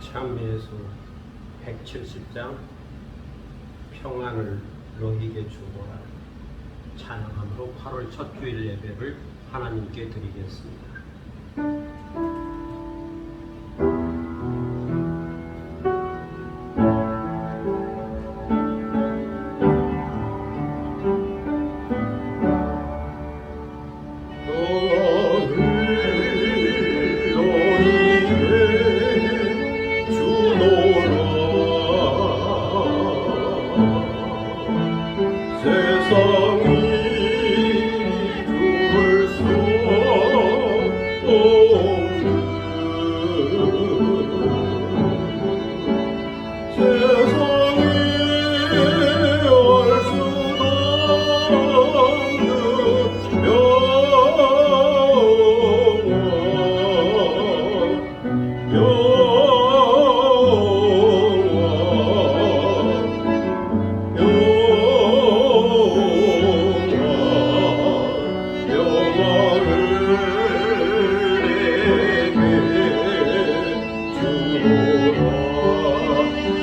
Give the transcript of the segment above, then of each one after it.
참미예수 170장 평안을 너희에게 주노라 찬양함으로 8월 첫 주일 예배를 하나님께 드리겠습니다.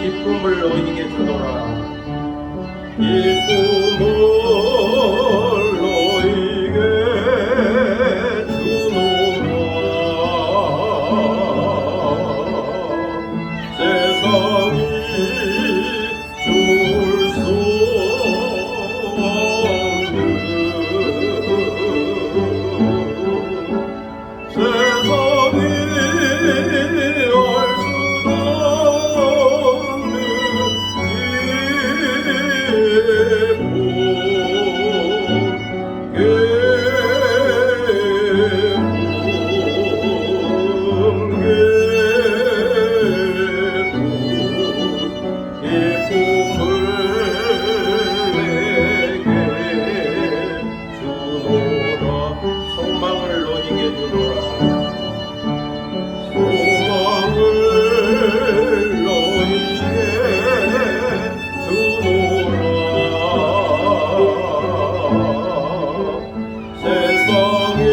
기쁨을 너희에게 주노라. 기쁨을 너희에게 주노라. 세상이 줄 수 없는 세상이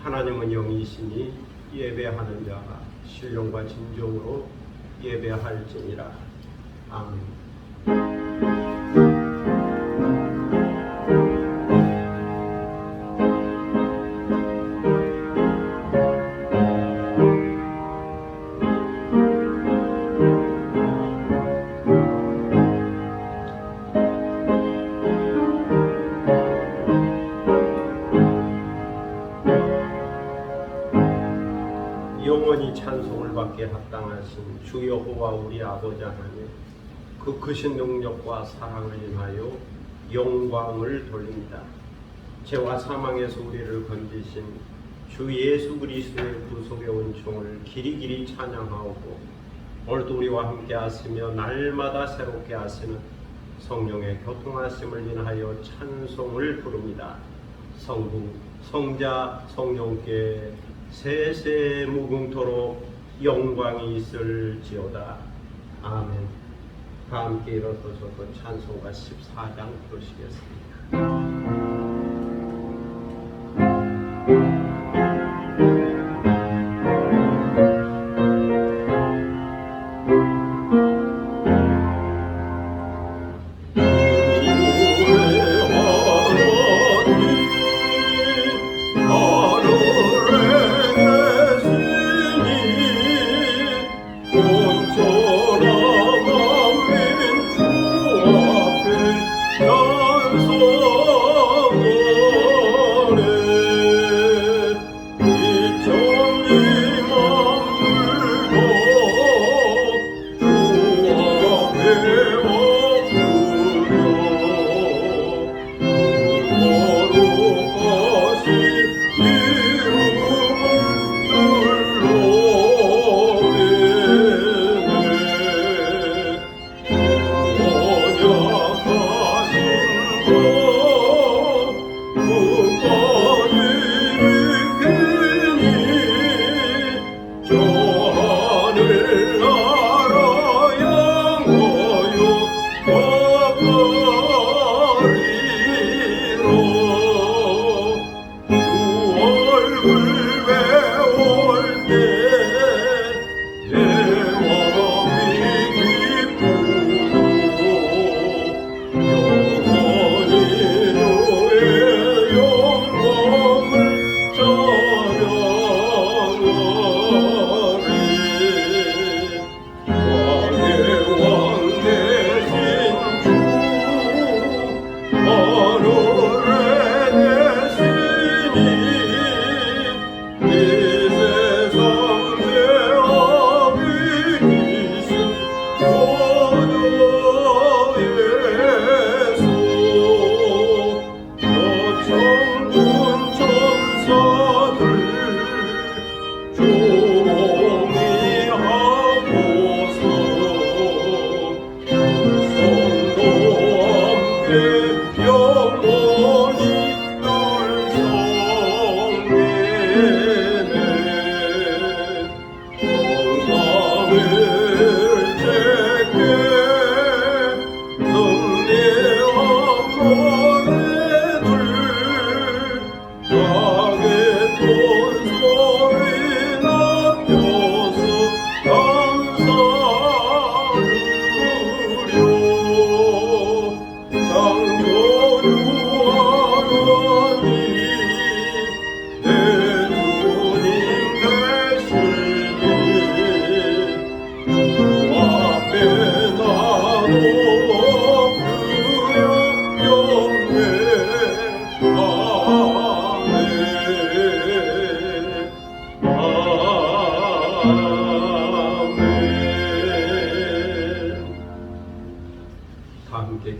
하나님은 영이시니 예배하는 자가 신령과 진정으로 예배할지니라. 아멘. 받게 합당하신 주 여호와 우리 아버지 하나님, 그 크신 능력과 사랑을 인하여 영광을 돌립니다. 죄와 사망에서 우리를 건지신 주 예수 그리스도의 구속의 은총을 길이길이 찬양하고, 오늘도 우리와 함께 하시며 날마다 새롭게 하시는 성령의 교통하심을 인하여 찬송을 부릅니다. 성부, 성자, 성령께 세세 무궁토록 영광이 있을지어다. 아멘. 다 함께 일어서서 그 찬송가 14장 부르시겠습니다.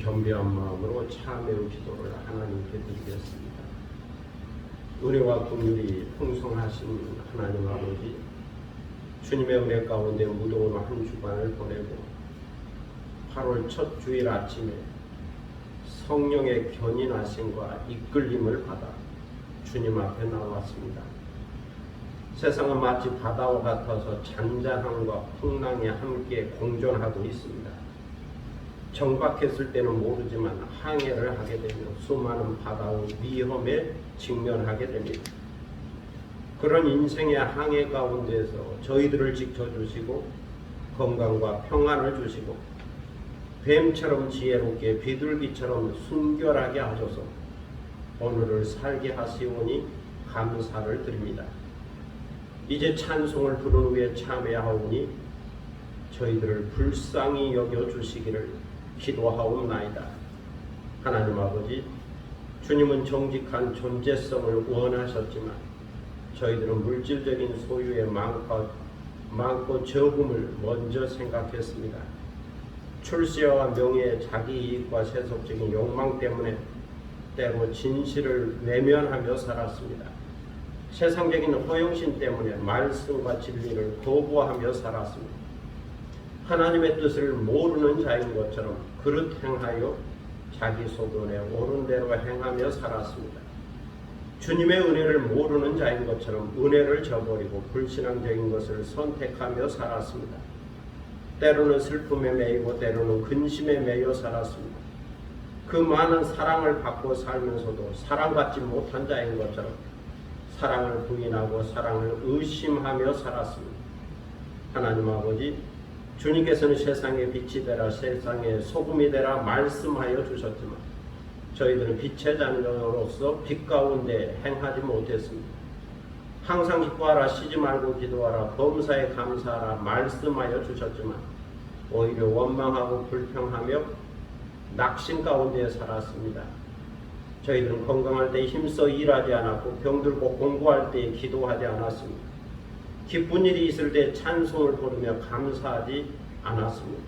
겸비한 마음으로 참회의 기도를 하나님께 드리겠습니다. 은혜와 긍휼이 풍성하신 하나님 아버지, 주님의 은혜 가운데 무더운 한 주간을 보내고 8월 첫 주일 아침에 성령의 견인하심과 이끌림을 받아 주님 앞에 나왔습니다. 세상은 마치 바다와 같아서 잔잔함과 풍랑이 함께 공존하고 있습니다. 정박했을 때는 모르지만 항해를 하게 되며 수많은 바다의 위험에 직면하게 됩니다. 그런 인생의 항해 가운데서 저희들을 지켜주시고 건강과 평안을 주시고 뱀처럼 지혜롭게 비둘기처럼 순결하게 하셔서 오늘을 살게 하시오니 감사를 드립니다. 이제 찬송을 부른 후에 참회하오니 저희들을 불쌍히 여겨주시기를 기도하옵나이다. 하나님 아버지, 주님은 정직한 존재성을 원하셨지만 저희들은 물질적인 소유에 마음껏 많고 적음을 먼저 생각했습니다. 출세와 명예, 자기 이익과 세속적인 욕망 때문에 때로 진실을 외면하며 살았습니다. 세상적인 허영심 때문에 말씀과 진리를 거부하며 살았습니다. 하나님의 뜻을 모르는 자인 것처럼 그릇 행하여 자기 소견에 옳은 대로 행하며 살았습니다. 주님의 은혜를 모르는 자인 것처럼 은혜를 저버리고 불신앙적인 것을 선택하며 살았습니다. 때로는 슬픔에 매이고 때로는 근심에 매여 살았습니다. 그 많은 사랑을 받고 살면서도 사랑받지 못한 자인 것처럼 사랑을 부인하고 사랑을 의심하며 살았습니다. 하나님 아버지, 주님께서는 세상의 빛이 되라, 세상의 소금이 되라 말씀하여 주셨지만 저희들은 빛의 자녀로서 빛 가운데 행하지 못했습니다. 항상 기뻐하라, 쉬지 말고 기도하라, 범사에 감사하라 말씀하여 주셨지만 오히려 원망하고 불평하며 낙심 가운데 살았습니다. 저희들은 건강할 때 힘써 일하지 않았고 병들고 공부할 때 기도하지 않았습니다. 기쁜 일이 있을 때 찬송을 부르며 감사하지 않았습니다.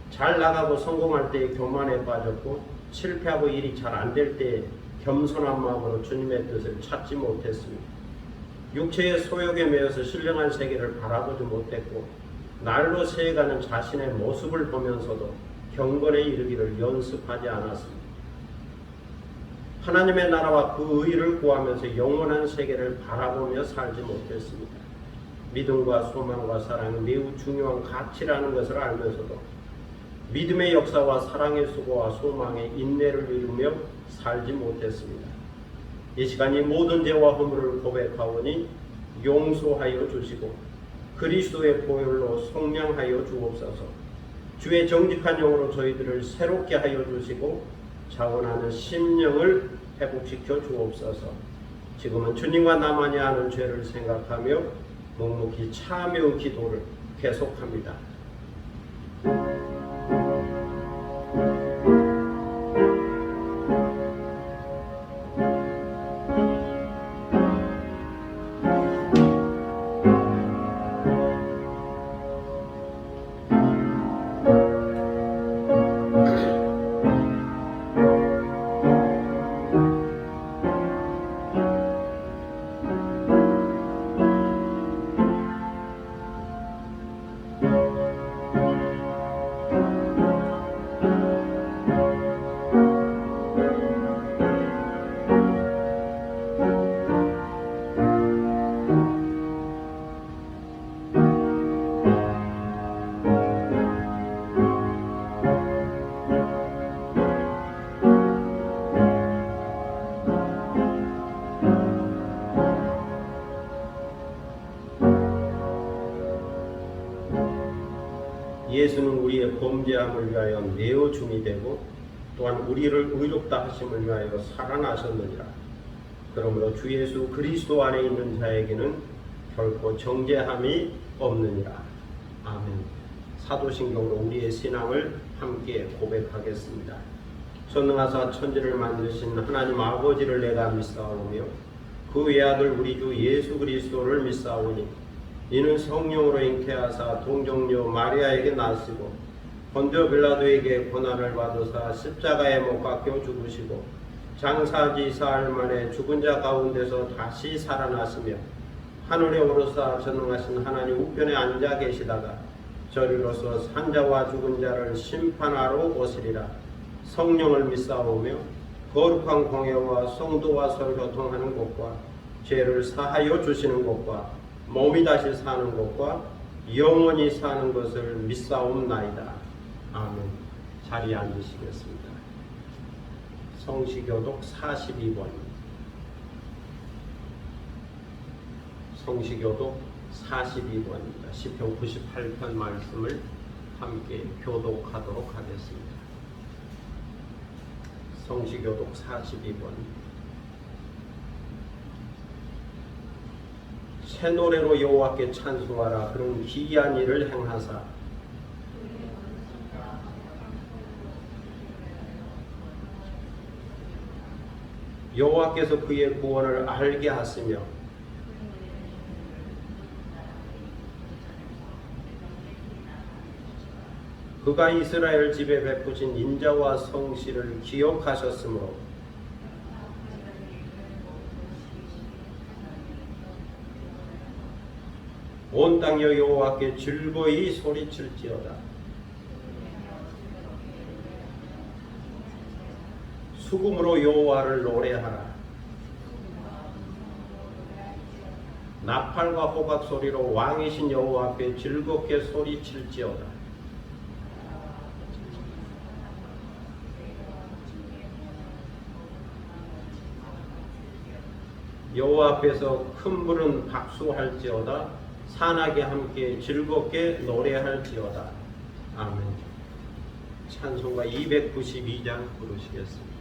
잘 나가고 성공할 때 교만에 빠졌고 실패하고 일이 잘 안 될 때 겸손한 마음으로 주님의 뜻을 찾지 못했습니다. 육체의 소욕에 매여서 신령한 세계를 바라보지 못했고 날로 새해가는 자신의 모습을 보면서도 경건에 이르기를 연습하지 않았습니다. 하나님의 나라와 그 의를 구하면서 영원한 세계를 바라보며 살지 못했습니다. 믿음과 소망과 사랑이 매우 중요한 가치라는 것을 알면서도 믿음의 역사와 사랑의 수고와 소망의 인내를 이루며 살지 못했습니다. 이 시간 이 모든 죄와 허물을 고백하오니 용서하여 주시고 그리스도의 보혈로 속량하여 주옵소서. 주의 정직한 영으로 저희들을 새롭게 하여 주시고 자원하는 심령을 회복시켜 주옵소서. 지금은 주님과 나만이 아는 죄를 생각하며 묵묵히 참여 기도를 계속합니다. 예수는 우리의 범죄함을 위하여 매우 중이 되고 또한 우리를 의롭다 하심을 위하여 살아나셨느니라. 그러므로 주 예수 그리스도 안에 있는 자에게는 결코 정죄함이 없느니라. 아멘. 사도신경으로 우리의 신앙을 함께 고백하겠습니다. 전능하사 천지를 만드신 하나님 아버지를 내가 믿사오며 그 외아들 우리 주 예수 그리스도를 믿사오니 이는 성령으로 잉태하사 동정녀 마리아에게 나시고 본디오 빌라도에게 고난을 받으사 십자가에 못 박혀 죽으시고 장사지 사흘 만에 죽은 자 가운데서 다시 살아나시며 하늘에 오르사 전능하신 하나님 우편에 앉아 계시다가 저리로서 산자와 죽은 자를 심판하러 오시리라. 성령을 믿사오며 거룩한 공예와 성도와 서로 교통하는 것과 죄를 사하여 주시는 것과 몸이 다시 사는 것과 영원히 사는 것을 믿사옵나이다. 아멘. 자리에 앉으시겠습니다. 성시교독 42번 성시교독 42번입니다. 시편 98편 말씀을 함께 교독하도록 하겠습니다. 성시교독 42번 새 노래로 여호와께 찬송하라. 그런 기이한 일을 행하사 여호와께서 그의 구원을 알게 하시며 그가 이스라엘 집에 베푸신 인자와 성실을 기억하셨으므로 온 땅여 여호와께 즐거이 소리칠지어다. 수금으로 여호와를 노래하라. 나팔과 호각 소리로 왕이신 여호와 앞에 즐겁게 소리칠지어다. 여호와 앞에서 큰 불은 박수할지어다. 산악에 함께 즐겁게 노래할지어다. 아멘. 찬송가 292장 부르시겠습니다.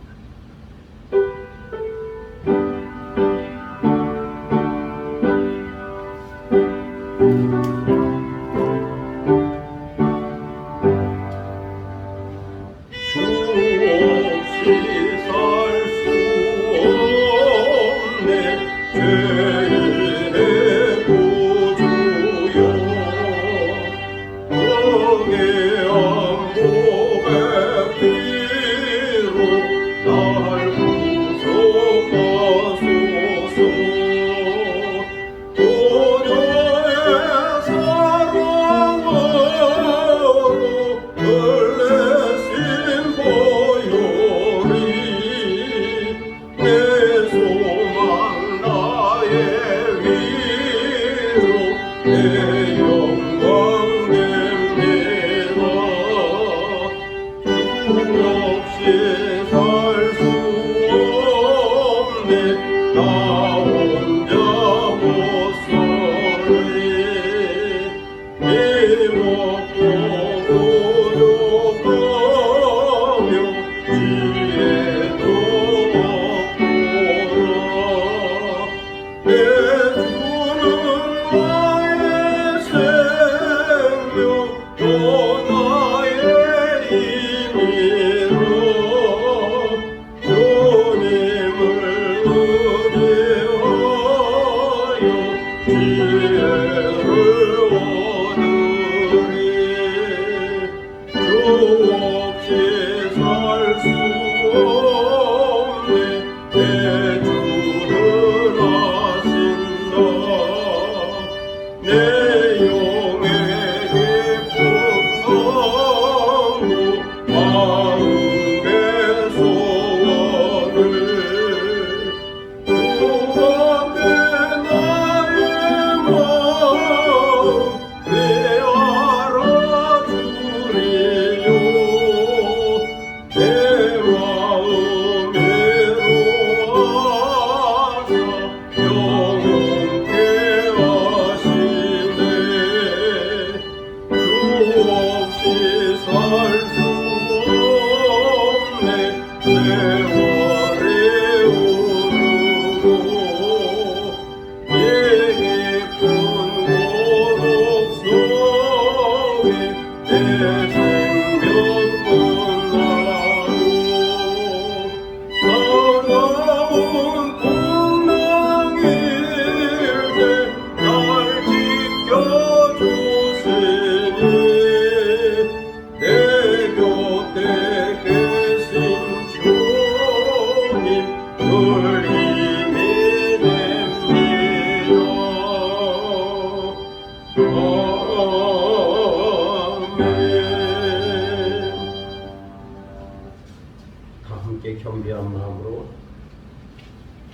겸비한 마음으로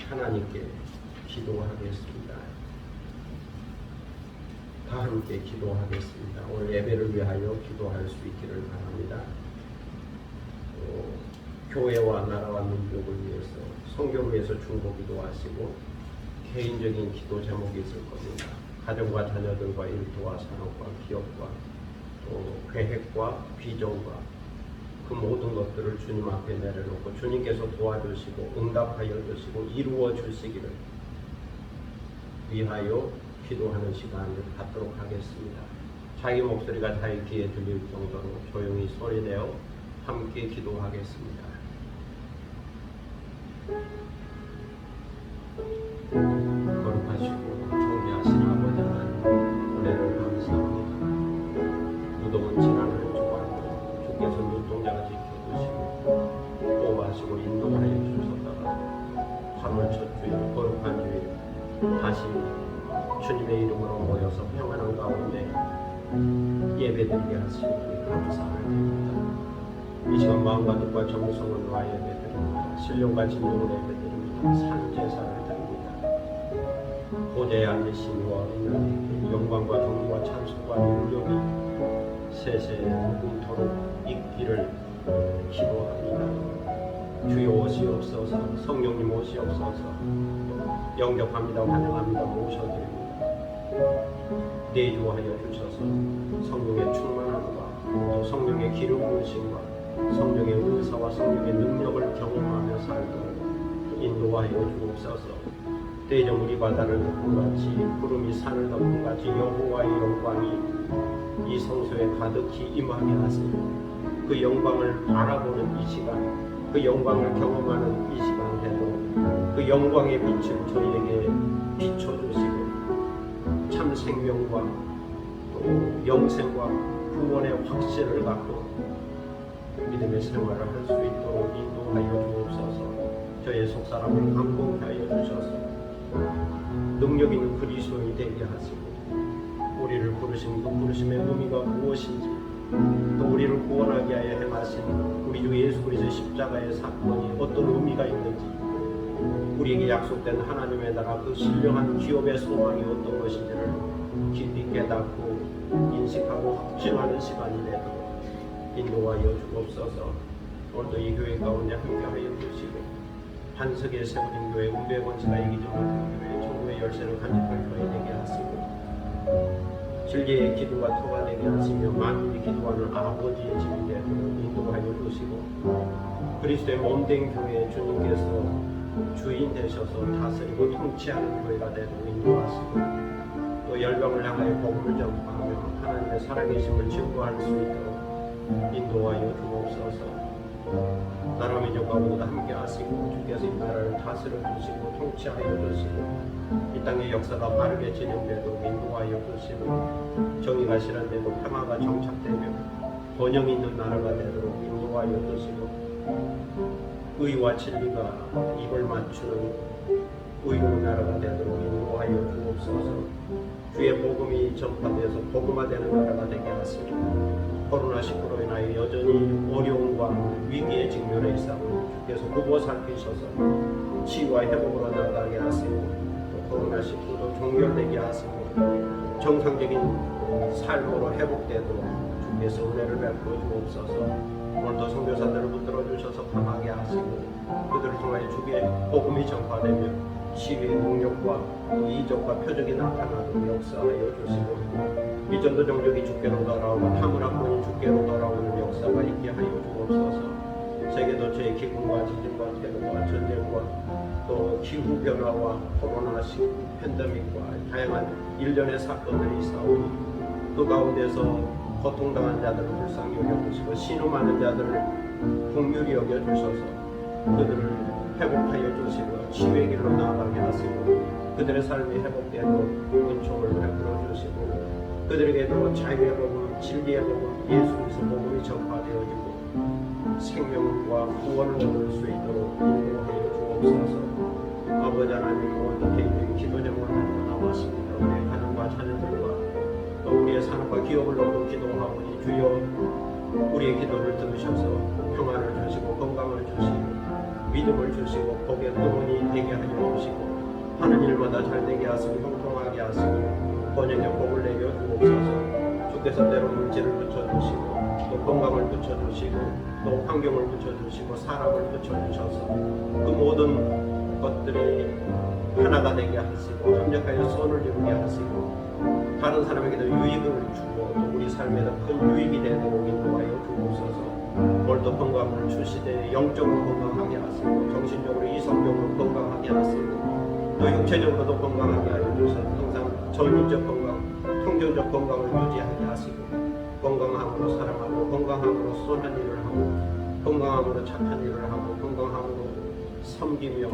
하나님께 기도하겠습니다. 다 함께 기도하겠습니다. 오늘 예배를 위하여 기도할 수 있기를 바랍니다. 교회와 나라와 민족을 위해서, 성경을 위해서 중보기도 하시고 개인적인 기도 제목이 있을 겁니다. 가정과 자녀들과 일터와 산업과 기업과 또 계획과 비전과 그 모든 것들을 주님 앞에 내려놓고 주님께서 도와주시고 응답하여 주시고 이루어 주시기를 위하여 기도하는 시간을 갖도록 하겠습니다. 자기 목소리가 자기 귀에 들릴 정도로 조용히 소리내어 함께 기도하겠습니다. 거룩하시고 존귀하신 아버지 하나님, 은혜를 감사합니다. 무더운 지난 한 주간 다시 주님의 이름으로 모여서 평안한 가운데 예배드리게 하시니 감사를 드립니다. 이 시간 마음과 뜻과 정성을 놓아 예배드립니다. 신령과 진정으로 예배드립니다. 산제사를 드립니다. 보좌에 앉으신 이와 어린아이에게 영광과 존귀와 찬송과 능력이 세세에 무궁토록 있기를 기도합니다. 주여 오시옵소서. 성령님 오시옵소서. 영접합니다. 환영합니다. 모셔드립니다. 내주하여 주셔서 성령의 충만함과 또 성령의 기름 부으심과 성령의 은사와 성령의 능력을 경험하며 살도록 인도하여 주옵소서. 대정 우리 바다를 덮음같이 구름이 산을 덮음같이 여호와의 영광이 이 성소에 가득히 임하게 하시니 그 영광을 바라보는 이 시간, 그 영광을 경험하는 이 시간 되도록 그 영광의 빛을 저희에게 비춰주시고 참 생명과 또 영생과 구원의 확신을 갖고 믿음의 생활을 할 수 있도록 인도하여 주옵소서. 저의 속사람을 감동케 하여 주셔서 능력 있는 그리스도인이 되게 하시고 우리를 부르신 그 부르심의 의미가 무엇인지 또 우리를 구원하게 하여 행하신 우리 주 예수 그리스도의 십자가의 사건이 어떤 의미가 있는지 우리에게 약속된 하나님의 나라 그 신령한 기업의 소망이 어떤 것인지를 깊이 깨닫고 인식하고 확증하는 시간이 되도록 인도하여 주옵소서. 오늘도 이 교회 가운데 함께하여 주시고 반석에 세워진 교회 우주의 권세가 이기지 못한 교회 천국의 열쇠를 간직할 교회 되게 하시고 진리의 기도가 토가 되게 하시며 만민이 기도하는 아버지의 집이 되도록 인도하여 주시고 그리스도의 몸된 교회 주님께서 주인 되셔서 다스리고 통치하는 교회가 되도록 인도하시고 또 열방을 향하여 복음을 전파하며 하나님의 살아계심을 증거할 수 있도록 인도하여 주옵소서. 나라 민족과 모두 함께 하시고 주께서 이 나라를 다스려 주시고 통치하여 주시고 이 땅의 역사가 빠르게 진행되도록 인도하여 주시고 정의가 실현되고 평화가 정착되며 번영이 있는 나라가 되도록 인도하여 주시고 의와 진리가 입을 맞추는 의로운 나라가 되도록 인도하여 주옵소서. 주의 복음이 전파되어서 복음화되는 나라가 되게 하시고 코로나19로 인하여 여전히 어려움과 위기에 직면해 있사오니 주께서 보고 살피셔서 치유와 회복으로 나가게 하시고 또 코로나19도 종결되게 하시고 정상적인 삶으로 회복되도록 주께서 은혜를 베풀어 주옵소서. 오늘도 선교사들을 붙들어 주셔서 강하게 하시고 그들을 통하여 주의 복음이 전파되며 치유의 능력과 이적과 표적이 나타나도록 역사하여 주시고 이전도 종족이 주께로 돌아오고 타문화권이 주께로 돌아오는 역사가 있게 하여 주옵소서. 세계 도처의 기근과 지진과 테러와 전쟁과 또 기후 변화와 코로나19 팬데믹과 다양한 일련의 사건들이 있사오니 그 가운데서 고통당한 자들을 불쌍히 여겨주시고 신음하는 자들을 긍휼히 여겨주셔서 그들을 회복하여 주시고 치유의 길로 나아가게 하시고 그들의 삶이 회복되도록 은총을 베풀어 주시고 그들에게도 자유의 복음, 진리의 복음, 예수 그리스도 복음이 전파되어지고 생명과 구원을 얻을 수 있도록 인도하여 주옵소서. 아버지 하나님 오늘도 개인적인 기도 제목을 가지고 나왔습니다. 우리의 가정과 자녀들과 또 우리의 산업과 기업을 놓고 기도하오니 주여 우리의 기도를 들으셔서 평안을 주시고 건강을 주시고 믿음을 주시고 복의 근원이 되게 하여 주시고 하는 일마다 잘 되게 하시고 형통하게 하시고 번영의 복을 내려 주옵소서. 주께서 때로 물질을 붙여주시고 또 건강을 붙여주시고 또 환경을 붙여주시고 사람을 붙여주셔서 그 모든 것들이 하나가 되게 하시고 합력하여 선을 이루게 하시고 다른 사람에게도 유익을 주고 또 우리 삶에도 큰 유익이 되도록 인도하여 주옵소서. 오늘도 건강을 주시되 영적으로 건강하게 하시고 정신적으로 이성적으로 건강하게 하시고 또 육체적으로도 건강하게 하여 주셔서 항상 전인적 건강, 통정적 건강을 유지하게 하시고 건강함으로 사랑하고 건강함으로 선한 일을 하고 건강함으로 착한 일을 하고 건강함으로 섬기며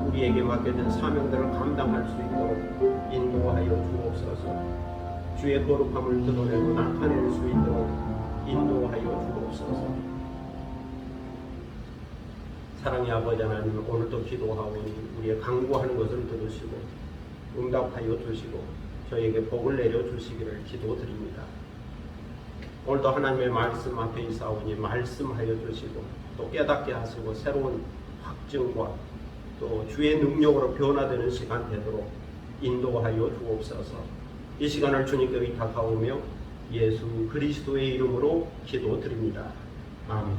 우리에게 맡겨진 사명들을 감당할 수 있도록 인도하여 주옵소서. 주의 거룩함을 드러내고 나타낼 수 있도록 인도하여 주옵소서. 사랑의 아버지 하나님 오늘도 기도하오니 우리의 간구하는 것을 들으시고 응답하여 주시고 저에게 복을 내려 주시기를 기도드립니다. 오늘도 하나님의 말씀 앞에 있사오니 말씀하여 주시고 또 깨닫게 하시고 새로운 확증과 또 주의 능력으로 변화되는 시간 되도록 인도하여 주옵소서. 이 시간을 주님께 의탁하오며 예수 그리스도의 이름으로 기도드립니다. 아멘.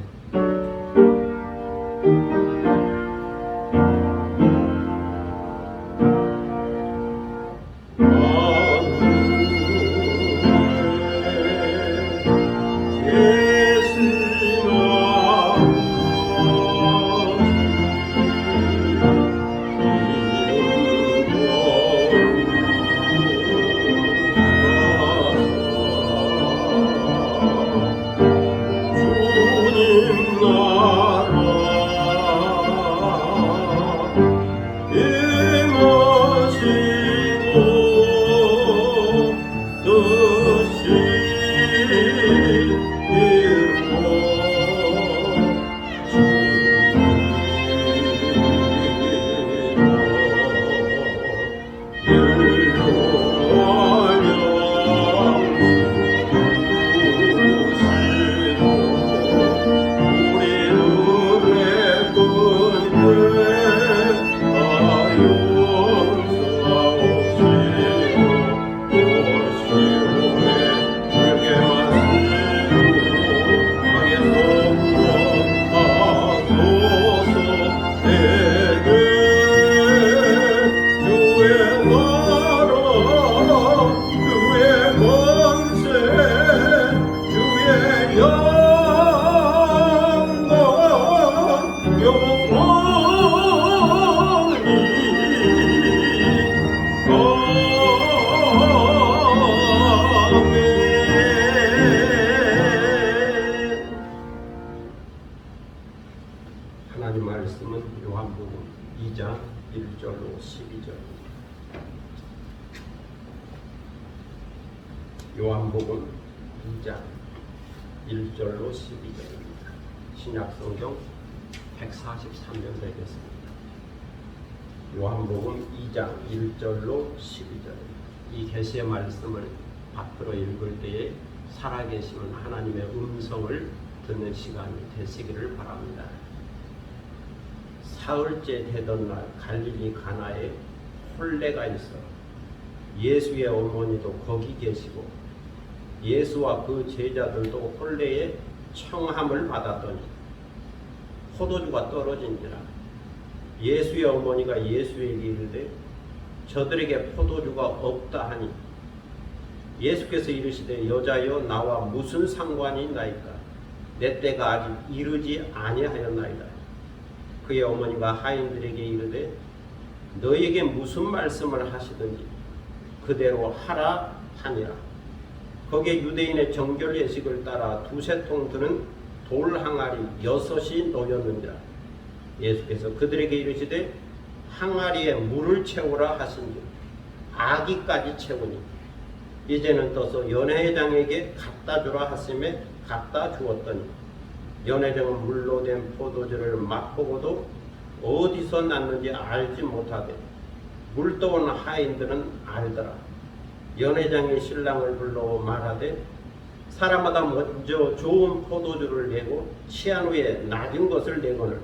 하나님 말씀은 요한복음 2장 1절로 12절입니다. 요한복음 2장 1절로 12절입니다. 신약성경 143면 되겠습니다. 요한복음 2장 1절로 12절입니다. 이 계시의 말씀을 받들어 읽을 때에 살아계시는 하나님의 음성을 듣는 시간이 되시기를 바랍니다. 사흘째 되던 날 갈릴리 가나에 혼례가 있어 예수의 어머니도 거기 계시고 예수와 그 제자들도 혼례에 청함을 받았더니 포도주가 떨어진지라 예수의 어머니가 예수에게 이르되 저들에게 포도주가 없다 하니 예수께서 이르시되 여자여 나와 무슨 상관이 있나이까 내 때가 아직 이르지 아니하였나이다. 그의 어머니가 하인들에게 이르되 너에게 무슨 말씀을 하시든지 그대로 하라 하니라. 거기에 유대인의 정결 예식을 따라 두세 통 드는 돌 항아리 6이 놓였느니라. 예수께서 그들에게 이르시되 항아리에 물을 채우라 하신즉 아기까지 채우니 이제는 떠서 연회장에게 갖다 주라 하심에 갖다 주었더니 연회장은 물로 된 포도주를 맛보고도 어디서 났는지 알지 못하되 물떠온 하인들은 알더라. 연회장이 신랑을 불러 말하되 사람마다 먼저 좋은 포도주를 내고 취한 후에 낮은 것을 내거늘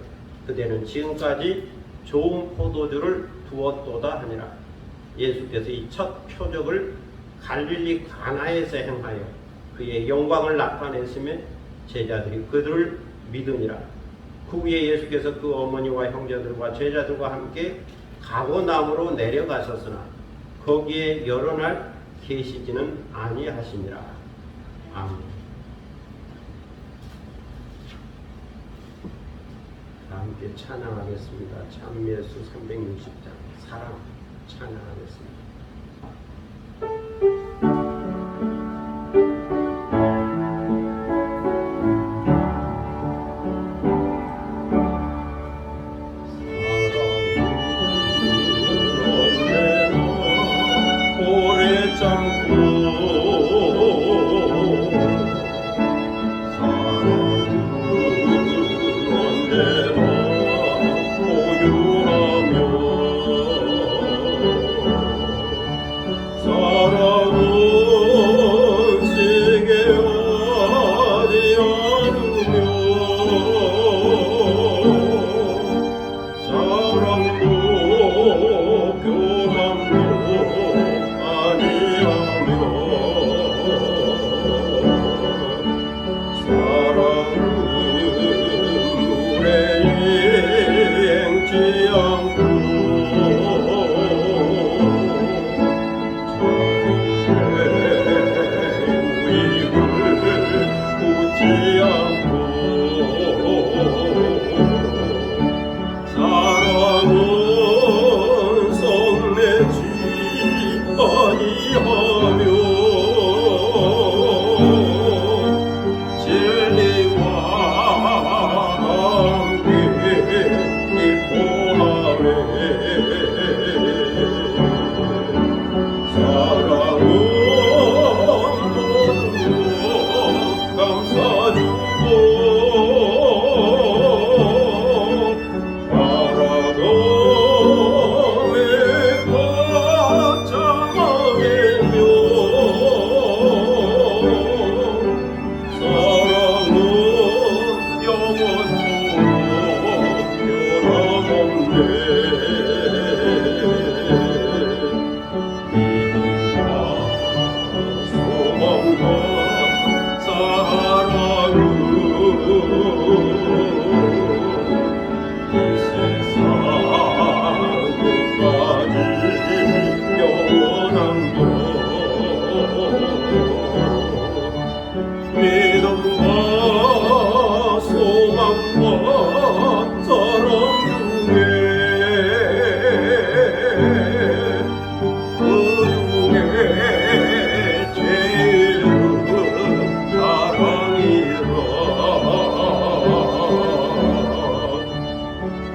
그대는 지금까지 좋은 포도주를 두었도다 하니라. 예수께서 이 첫 표적을 갈릴리 가나에서 행하여 그의 영광을 나타내시며 제자들이 그들을 믿으니라. 그 후에 예수께서 그 어머니와 형제들과 제자들과 함께 가버나움으로 내려가셨으나 거기에 여러 날 계시지는 아니하시니라. 아멘. 함께 찬양하겠습니다. 찬미예수 360장 사랑 찬양하겠습니다.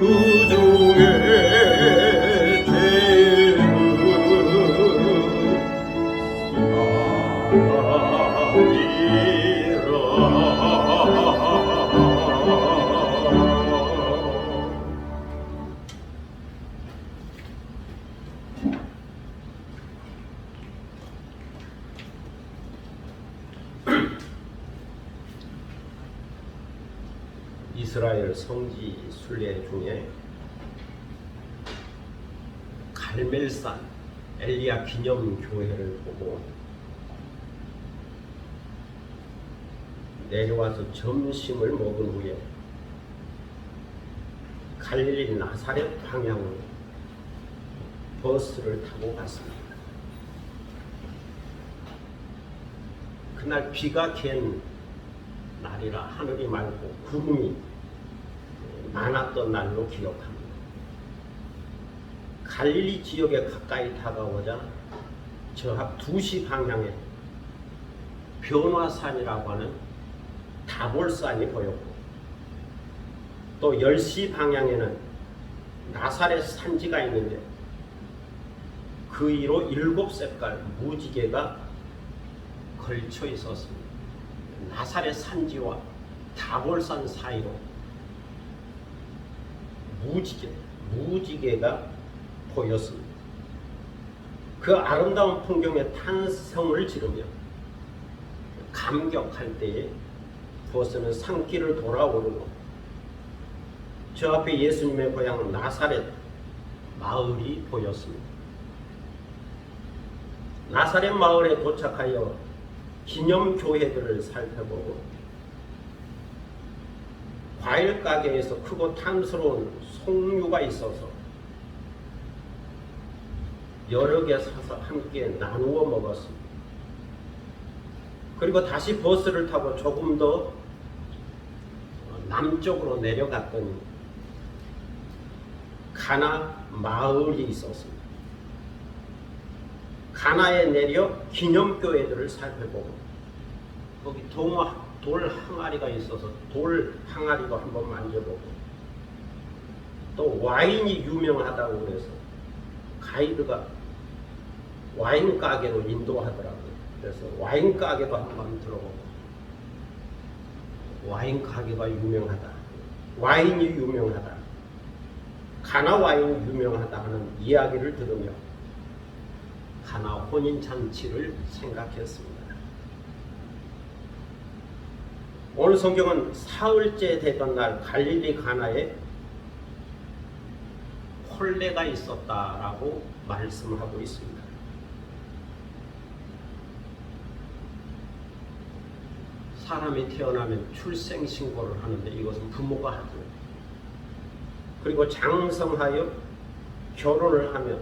우중의 죄는 이스라엘 성지 순례 중에 갈멜산 엘리야 기념교회를 보고 내려와서 점심을 먹은 후에 갈릴리 나사렛 방향으로 버스를 타고 갔습니다. 그날 비가 갠 날이라 하늘이 맑고 구름이 많았던 날로 기억합니다. 갈릴리 지역에 가까이 다가오자 저 앞 2시 방향에 변화산이라고 하는 다볼산이 보였고, 또 10시 방향에는 나사렛 산지가 있는데 그 위로 7색깔 무지개가 걸쳐 있었습니다. 나사렛 산지와 다볼산 사이로 무지개가 보였습니다. 그 아름다운 풍경에 탄성을 지르며 감격할 때에 버스는 산길을 돌아오르고 저 앞에 예수님의 고향 나사렛 마을이 보였습니다. 나사렛 마을에 도착하여 기념교회들을 살펴보고 과일 가게에서 크고 탐스러운 송유가 있어서 여러 개 사서 함께 나누어 먹었습니다. 그리고 다시 버스를 타고 조금 더 남쪽으로 내려갔더니 가나 마을이 있었습니다. 가나에 내려 기념교회들을 살펴보고 거기 돌 항아리가 있어서 돌 항아리도 한번 만져보고, 또 와인이 유명하다고 그래서 가이드가 와인 가게로 인도하더라고요. 그래서 와인 가게도 한번 들어보고, 와인 가게가 유명하다, 와인이 유명하다, 가나 와인이 유명하다 하는 이야기를 들으며 가나 혼인잔치를 생각했습니다. 오늘 성경은 사흘째 되던 날 갈릴리 가나에 혼례가 있었다라고 말씀하고 있습니다. 사람이 태어나면 출생신고를 하는데 이것은 부모가 하죠. 그리고 장성하여 결혼을 하면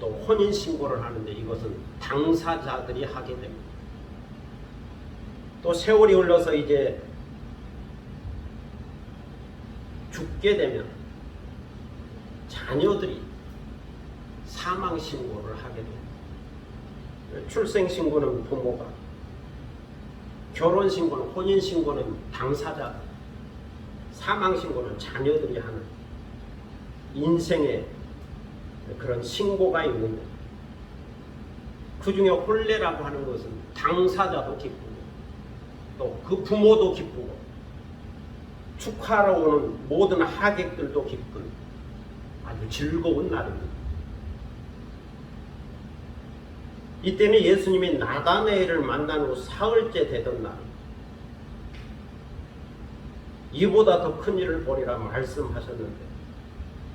또 혼인신고를 하는데 이것은 당사자들이 하게 됩니다. 또 세월이 흘러서 이제 죽게 되면 자녀들이 사망신고를 하게 됩니다. 출생신고는 부모가, 결혼신고는, 혼인신고는 당사자, 사망신고는 자녀들이 하는 인생의 그런 신고가 있는데, 그 중에 혼례라고 하는 것은 당사자도 기쁘고 또 그 부모도 기쁘고 축하하러 오는 모든 하객들도 기쁜 아주 즐거운 날입니다. 이때는 예수님이 나다나엘을 만난 후 사흘째 되던 날, 이보다 더 큰 일을 보리라 말씀하셨는데,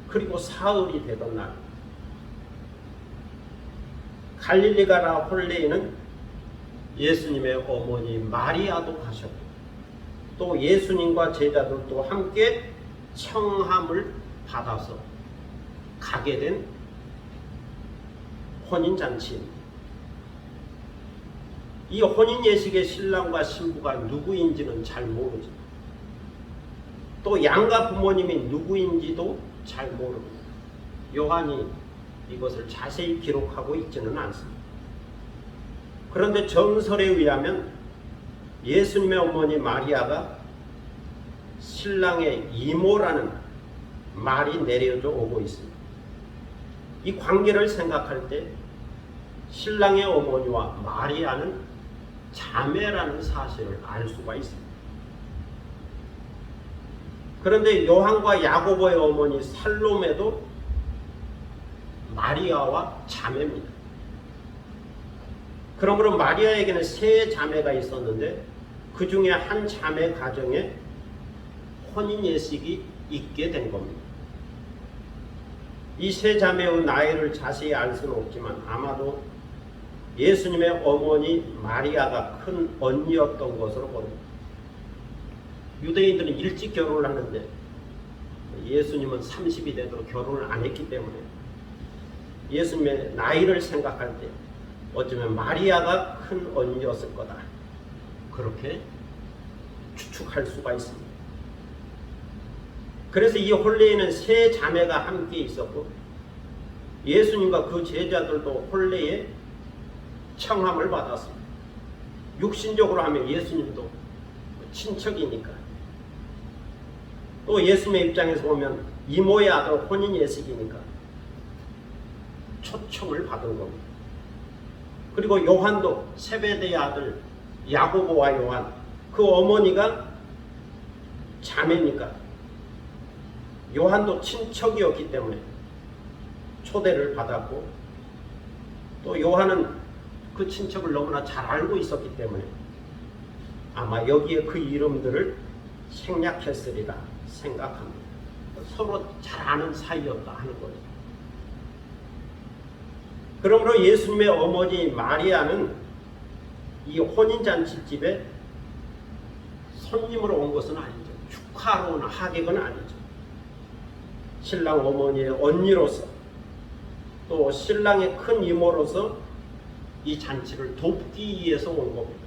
그리고 사흘이 되던 날 갈릴리 가나 혼례에는 예수님의 어머니 마리아도 가셨고 또 예수님과 제자들도 함께 청함을 받아서 가게 된 혼인잔치입니다. 이 혼인 예식의 신랑과 신부가 누구인지는 잘 모르지, 또 양가 부모님이 누구인지도 잘 모릅니다. 요한이 이것을 자세히 기록하고 있지는 않습니다. 그런데 전설에 의하면 예수님의 어머니 마리아가 신랑의 이모라는 말이 내려져 오고 있습니다. 이 관계를 생각할 때 신랑의 어머니와 마리아는 자매라는 사실을 알 수가 있습니다. 그런데 요한과 야고보의 어머니 살로메도 마리아와 자매입니다. 그러므로 마리아에게는 세 자매가 있었는데 그 중에 한 자매 가정에 혼인 예식이 있게 된 겁니다. 이 세 자매의 나이를 자세히 알 수는 없지만 아마도 예수님의 어머니 마리아가 큰 언니였던 것으로 보입니다. 유대인들은 일찍 결혼을 하는데 예수님은 30이 되도록 결혼을 안 했기 때문에 예수님의 나이를 생각할 때 어쩌면 마리아가 큰 언니였을 거다, 그렇게 추측할 수가 있습니다. 그래서 이 혼례에는 세 자매가 함께 있었고 예수님과 그 제자들도 혼례에 청함을 받았습니다. 육신적으로 하면 예수님도 친척이니까, 또 예수님의 입장에서 보면 이모의 아들 혼인 예식이니까 초청을 받은 겁니다. 그리고 요한도 세베대의 아들 야고보와 요한, 그 어머니가 자매니까 요한도 친척이었기 때문에 초대를 받았고, 또 요한은 그 친척을 너무나 잘 알고 있었기 때문에 아마 여기에 그 이름들을 생략했으리라 생각합니다. 서로 잘 아는 사이였다 하는 거죠. 그러므로 예수님의 어머니 마리아는 이 혼인잔치집에 손님으로 온 것은 아니죠. 축하로 온 하객은 아니죠. 신랑 어머니의 언니로서, 또 신랑의 큰 이모로서 이 잔치를 돕기 위해서 온 겁니다.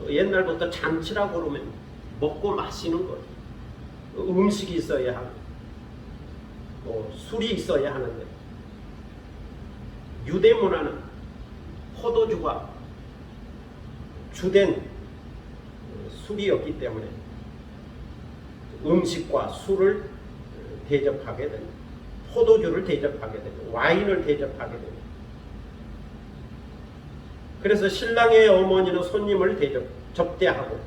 옛날부터 잔치라고 그러면 먹고 마시는 거예요. 음식이 있어야 하고 술이 있어야 하는데, 유대 문화는 포도주가 주된 술이었기 때문에 음식과 술을 대접하게 됩니다. 포도주를 대접하게 됩니다. 와인을 대접하게 됩니다. 그래서 신랑의 어머니는 손님을 접대하고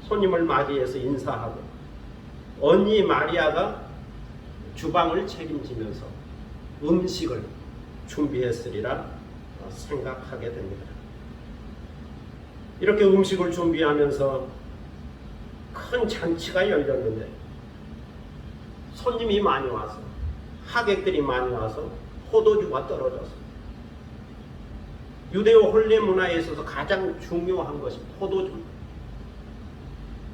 손님을 맞이해서 인사하고, 언니 마리아가 주방을 책임지면서 음식을 준비했으리라 생각하게 됩니다. 이렇게 음식을 준비하면서 큰 잔치가 열렸는데 손님이 많이 와서, 하객들이 많이 와서 포도주가 떨어져서, 유대오 혼례 문화에 있어서 가장 중요한 것이 포도주입니다.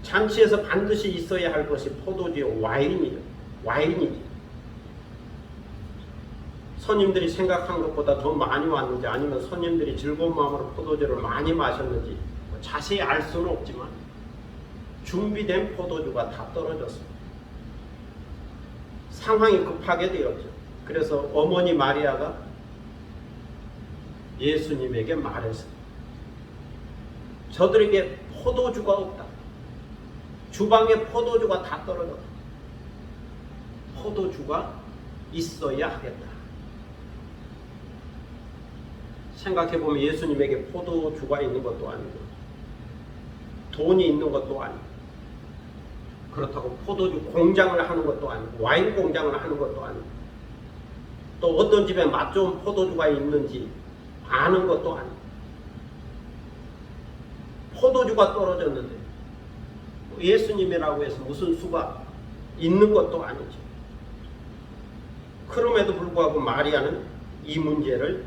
잔치에서 반드시 있어야 할 것이 포도주의 와인이죠. 손님들이 생각한 것보다 더 많이 왔는지, 아니면 손님들이 즐거운 마음으로 포도주를 많이 마셨는지 자세히 알 수는 없지만 준비된 포도주가 다 떨어졌습니다. 상황이 급하게 되었죠. 그래서 어머니 마리아가 예수님에게 말했습니다. 저들에게 포도주가 없다. 주방에 포도주가 다 떨어졌다. 포도주가 있어야 하겠다. 생각해보면 예수님에게 포도주가 있는 것도 아니고 돈이 있는 것도 아니고, 그렇다고 포도주 공장을 하는 것도 아니고 와인 공장을 하는 것도 아니고, 또 어떤 집에 맛 좋은 포도주가 있는지 아는 것도 아니고, 포도주가 떨어졌는데 예수님이라고 해서 무슨 수가 있는 것도 아니죠. 그럼에도 불구하고 마리아는 이 문제를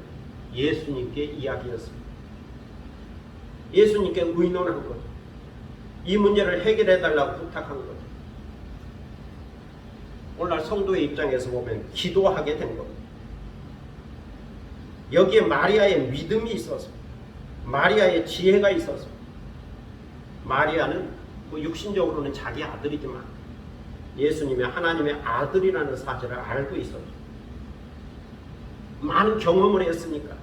예수님께 이야기했습니다. 예수님께 의논한 거죠. 이 문제를 해결해 달라고 부탁한 거죠. 오늘날 성도의 입장에서 보면 기도하게 된 겁니다. 여기에 마리아의 믿음이 있어서, 마리아의 지혜가 있어서, 마리아는 육신적으로는 자기 아들이지만 예수님이 하나님의 아들이라는 사실을 알고 있었죠. 많은 경험을 했으니까,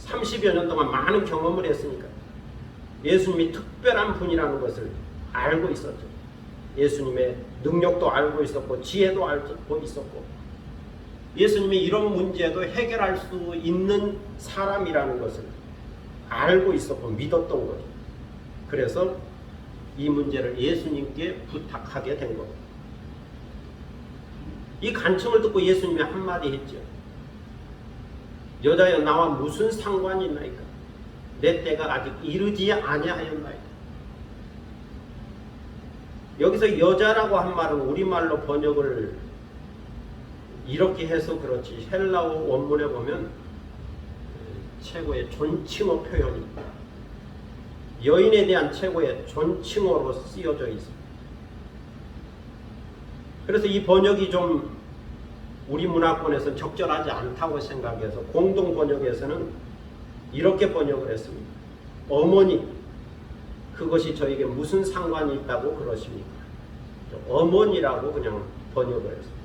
30여 년 동안 많은 경험을 했으니까 예수님이 특별한 분이라는 것을 알고 있었죠. 예수님의 능력도 알고 있었고 지혜도 알고 있었고 예수님이 이런 문제도 해결할 수 있는 사람이라는 것을 알고 있었고 믿었던 거죠. 그래서 이 문제를 예수님께 부탁하게 된 겁니다. 이 간청을 듣고 예수님이 한마디 했죠. 여자여 나와 무슨 상관이 있나이까? 내 때가 아직 이르지 아니하였나이까? 여기서 여자라고 한 말은 우리말로 번역을 이렇게 해서 그렇지 헬라어 원문에 보면 최고의 존칭어 표현입니다. 여인에 대한 최고의 존칭어로 쓰여져 있습니다. 그래서 이 번역이 좀 우리 문화권에서는 적절하지 않다고 생각해서 공동 번역에서는 이렇게 번역을 했습니다. 어머니, 그것이 저에게 무슨 상관이 있다고 그러십니까? 어머니라고 그냥 번역을 했습니다.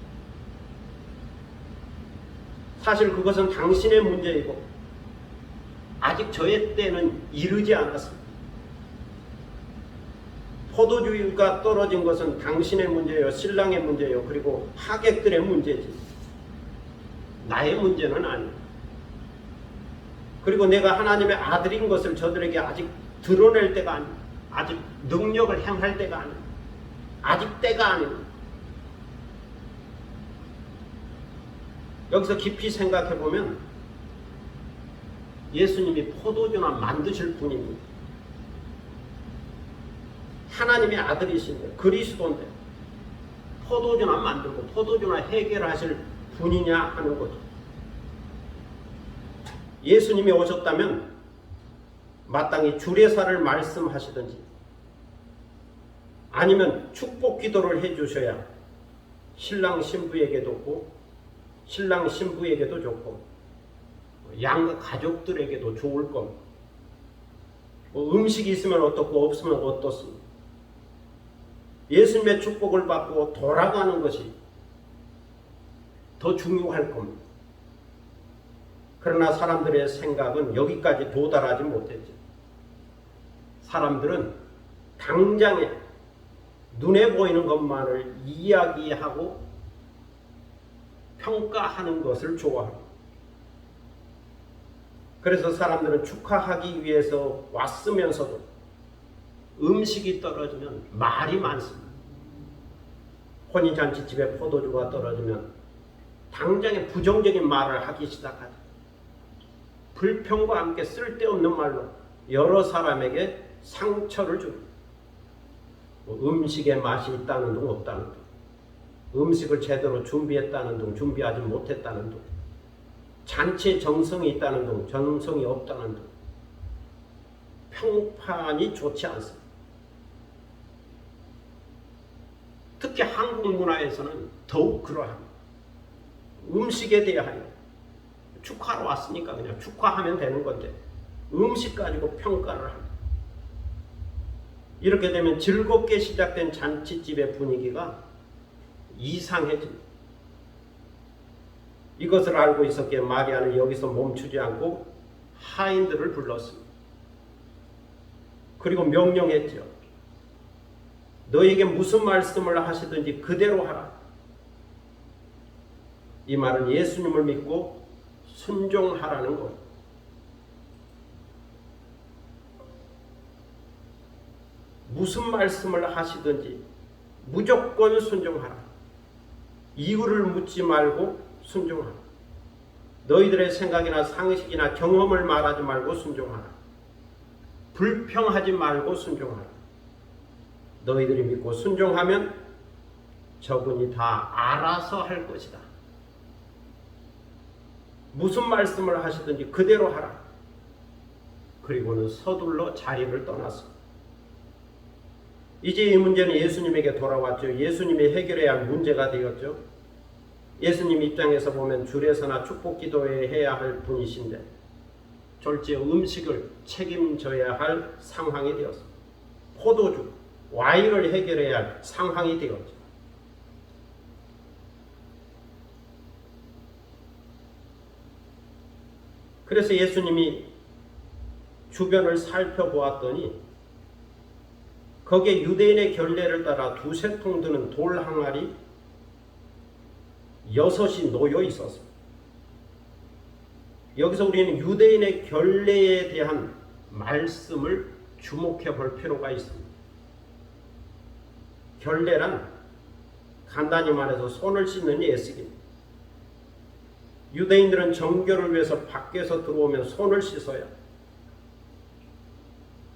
사실 그것은 당신의 문제이고 아직 저의 때는 이르지 않았습니다. 포도주가 떨어진 것은 당신의 문제예요. 신랑의 문제예요. 그리고 하객들의 문제지. 나의 문제는 아니에요. 그리고 내가 하나님의 아들인 것을 저들에게 아직 드러낼 때가 아니에요. 아직 능력을 행할 때가 아니에요. 아직 때가 아니에요. 여기서 깊이 생각해 보면 예수님이 포도주나 만드실 분입니다. 하나님의 아들이신데 그리스도인데 포도주나 만들고 포도주나 해결하실 분이냐 하는 거죠. 예수님이 오셨다면 마땅히 주례사를 말씀하시든지 아니면 축복 기도를 해주셔야 신랑 신부에게도 좋고 신랑 신부에게도 좋고 양가 가족들에게도 좋을 겁니다. 음식이 있으면 어떻고 없으면 어떻습니까? 예수님의 축복을 받고 돌아가는 것이 더 중요할 겁니다. 그러나 사람들의 생각은 여기까지 도달하지 못했죠. 사람들은 당장에 눈에 보이는 것만을 이야기하고 평가하는 것을 좋아합니다. 그래서 사람들은 축하하기 위해서 왔으면서도 음식이 떨어지면 말이 많습니다. 혼인잔치집에 포도주가 떨어지면 당장에 부정적인 말을 하기 시작하죠. 불평과 함께 쓸데없는 말로 여러 사람에게 상처를 줍니다. 음식에 맛이 있다는 둥 없다는 둥, 음식을 제대로 준비했다는 둥 준비하지 못했다는 둥, 잔치에 정성이 있다는 둥 정성이 없다는 둥, 평판이 좋지 않습니다. 특히 한국 문화에서는 더욱 그러합니다. 음식에 대하여 축하로 왔으니까 그냥 축하하면 되는 건데 음식 가지고 평가를 합니다. 이렇게 되면 즐겁게 시작된 잔치집의 분위기가 이상해집니다. 이것을 알고 있었기에 마리아는 여기서 멈추지 않고 하인들을 불렀습니다. 그리고 명령했죠. 너에게 무슨 말씀을 하시든지 그대로 하라. 이 말은 예수님을 믿고 순종하라는 것. 무슨 말씀을 하시든지 무조건 순종하라. 이유를 묻지 말고 순종하라. 너희들의 생각이나 상식이나 경험을 말하지 말고 순종하라. 불평하지 말고 순종하라. 너희들이 믿고 순종하면 저분이 다 알아서 할 것이다. 무슨 말씀을 하시든지 그대로 하라. 그리고는 서둘러 자리를 떠났습니다. 이제 이 문제는 예수님에게 돌아왔죠. 예수님이 해결해야 할 문제가 되었죠. 예수님 입장에서 보면 주례서나 축복기도에 해야 할 분이신데 졸지에 음식을 책임져야 할 상황이 되었습니다. 포도주, 와인을 해결해야 할 상황이 되었죠. 그래서 예수님이 주변을 살펴보았더니 거기에 유대인의 결례를 따라 두세 통 드는 돌 항아리 6이 놓여 있었습니다. 여기서 우리는 유대인의 결례에 대한 말씀을 주목해 볼 필요가 있습니다. 결례란 간단히 말해서 손을 씻는 예식입니다. 유대인들은 정결을 위해서 밖에서 들어오면 손을 씻어야,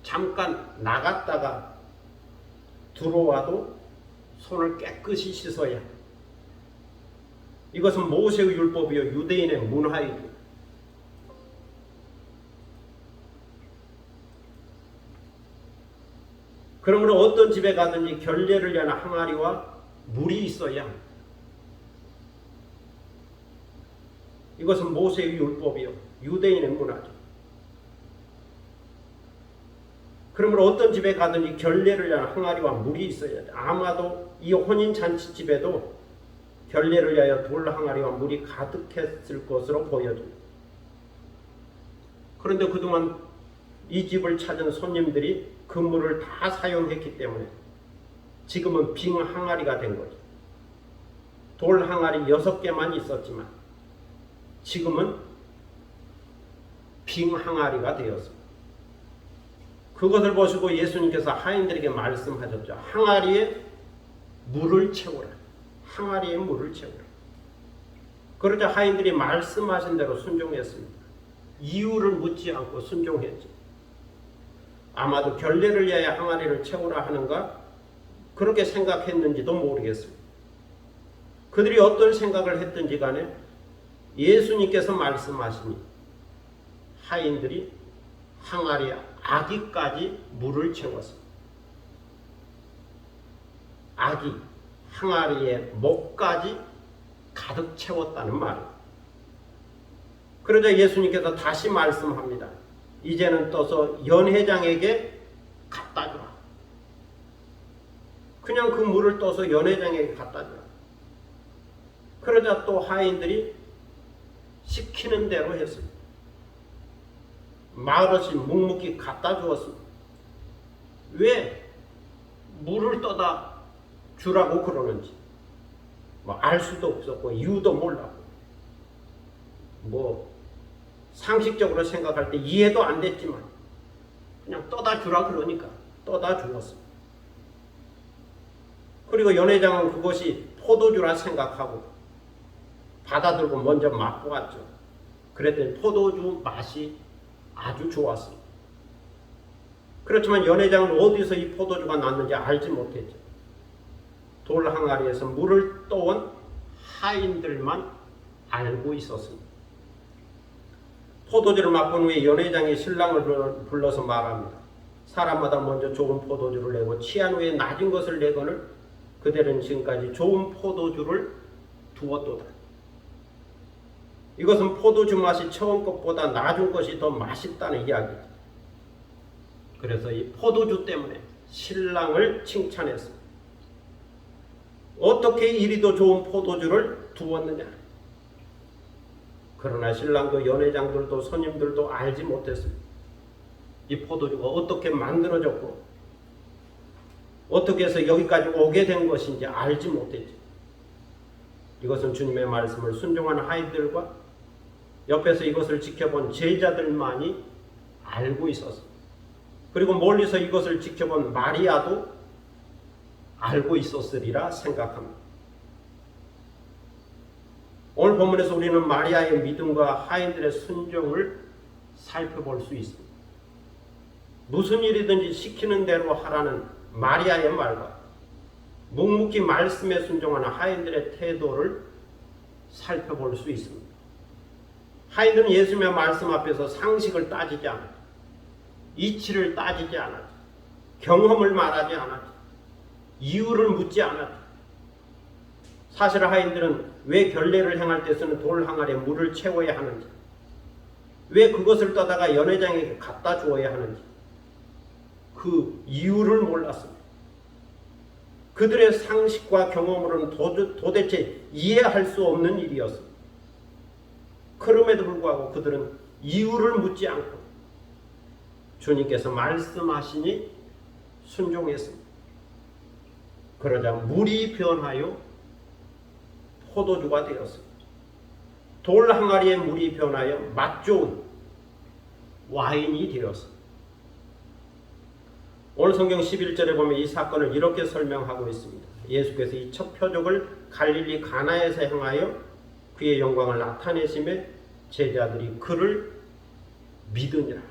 잠깐 나갔다가 들어와도 손을 깨끗이 씻어야. 이것은 모세의 율법이요 유대인의 문화이고, 그러므로 어떤 집에 가든지 결례를 위한 항아리와 물이 있어야 합니다. 이것은 모세의 율법이요 유대인의 문화죠. 그러므로 어떤 집에 가든지 결례를 위한 항아리와 물이 있어야 돼. 아마도 이 혼인잔치집에도 결례를 위하여 돌 항아리와 물이 가득했을 것으로 보여집니다. 그런데 그동안 이 집을 찾은 손님들이 그 물을 다 사용했기 때문에 지금은 빈 항아리가 된 거죠. 돌 항아리 6개만 있었지만 지금은 빈 항아리가 되었습니다. 그것을 보시고 예수님께서 하인들에게 말씀하셨죠. 항아리에 물을 채우라. 항아리에 물을 채우라. 그러자 하인들이 말씀하신 대로 순종했습니다. 이유를 묻지 않고 순종했죠. 아마도 결례를 위하여 항아리를 채우라 하는가 그렇게 생각했는지도 모르겠습니다. 그들이 어떤 생각을 했든지 간에 예수님께서 말씀하시니 하인들이 항아리 아기까지 물을 채웠습니다. 아기 항아리의 목까지 가득 채웠다는 말입니다. 그러자 예수님께서 다시 말씀합니다. 이제는 떠서 연회장에게 갖다 주라. 그냥 그 물을 떠서 연회장에게 갖다 주라. 그러자 또 하인들이 시키는 대로 했습니다. 말없이 묵묵히 갖다 주었습니다. 왜 물을 떠다 주라고 그러는지 알 수도 없었고 이유도 몰랐고 상식적으로 생각할 때 이해도 안 됐지만 그냥 떠다 주라 그러니까 떠다 주었습니다. 그리고 연회장은 그것이 포도주라 생각하고 받아들고 먼저 맛보았죠. 그랬더니 포도주 맛이 아주 좋았습니다. 그렇지만 연회장은 어디서 이 포도주가 났는지 알지 못했죠. 돌 항아리에서 물을 떠온 하인들만 알고 있었습니다. 포도주를 맛본 후에 연회장이 신랑을 불러서 말합니다. 사람마다 먼저 좋은 포도주를 내고 취한 후에 낮은 것을 내거늘 그들은 지금까지 좋은 포도주를 두었도다. 이것은 포도주 맛이 처음 것보다 낮은 것이 더 맛있다는 이야기죠. 그래서 이 포도주 때문에 신랑을 칭찬했습니다. 어떻게 이리도 좋은 포도주를 두었느냐. 그러나 신랑도 연회장들도 손님들도 알지 못했습니다. 이 포도주가 어떻게 만들어졌고 어떻게 해서 여기까지 오게 된 것인지 알지 못했죠. 이것은 주님의 말씀을 순종하는 하인들과 옆에서 이것을 지켜본 제자들만이 알고 있었습니다. 그리고 멀리서 이것을 지켜본 마리아도 알고 있었으리라 생각합니다. 오늘 본문에서 우리는 마리아의 믿음과 하인들의 순종을 살펴볼 수 있습니다. 무슨 일이든지 시키는 대로 하라는 마리아의 말과 묵묵히 말씀에 순종하는 하인들의 태도를 살펴볼 수 있습니다. 하인들은 예수님의 말씀 앞에서 상식을 따지지 않았죠. 이치를 따지지 않았죠. 경험을 말하지 않았죠. 이유를 묻지 않았죠. 사실 하인들은 왜 결례를 행할 때 쓰는 돌 항아리에 물을 채워야 하는지, 왜 그것을 떠다가 연회장에게 갖다 주어야 하는지 그 이유를 몰랐습니다. 그들의 상식과 경험으로는 도대체 이해할 수 없는 일이었습니다. 그럼에도 불구하고 그들은 이유를 묻지 않고 주님께서 말씀하시니 순종했습니다. 그러자 물이 변하여 포도주가 되었습니다. 돌 항아리의 물이 변하여 맛 좋은 와인이 되었습니다. 오늘 성경 11절에 보면 이 사건을 이렇게 설명하고 있습니다. 예수께서 이 첫 표적을 갈릴리 가나에서 행하여 그의 영광을 나타내심에 제자들이 그를 믿으니라.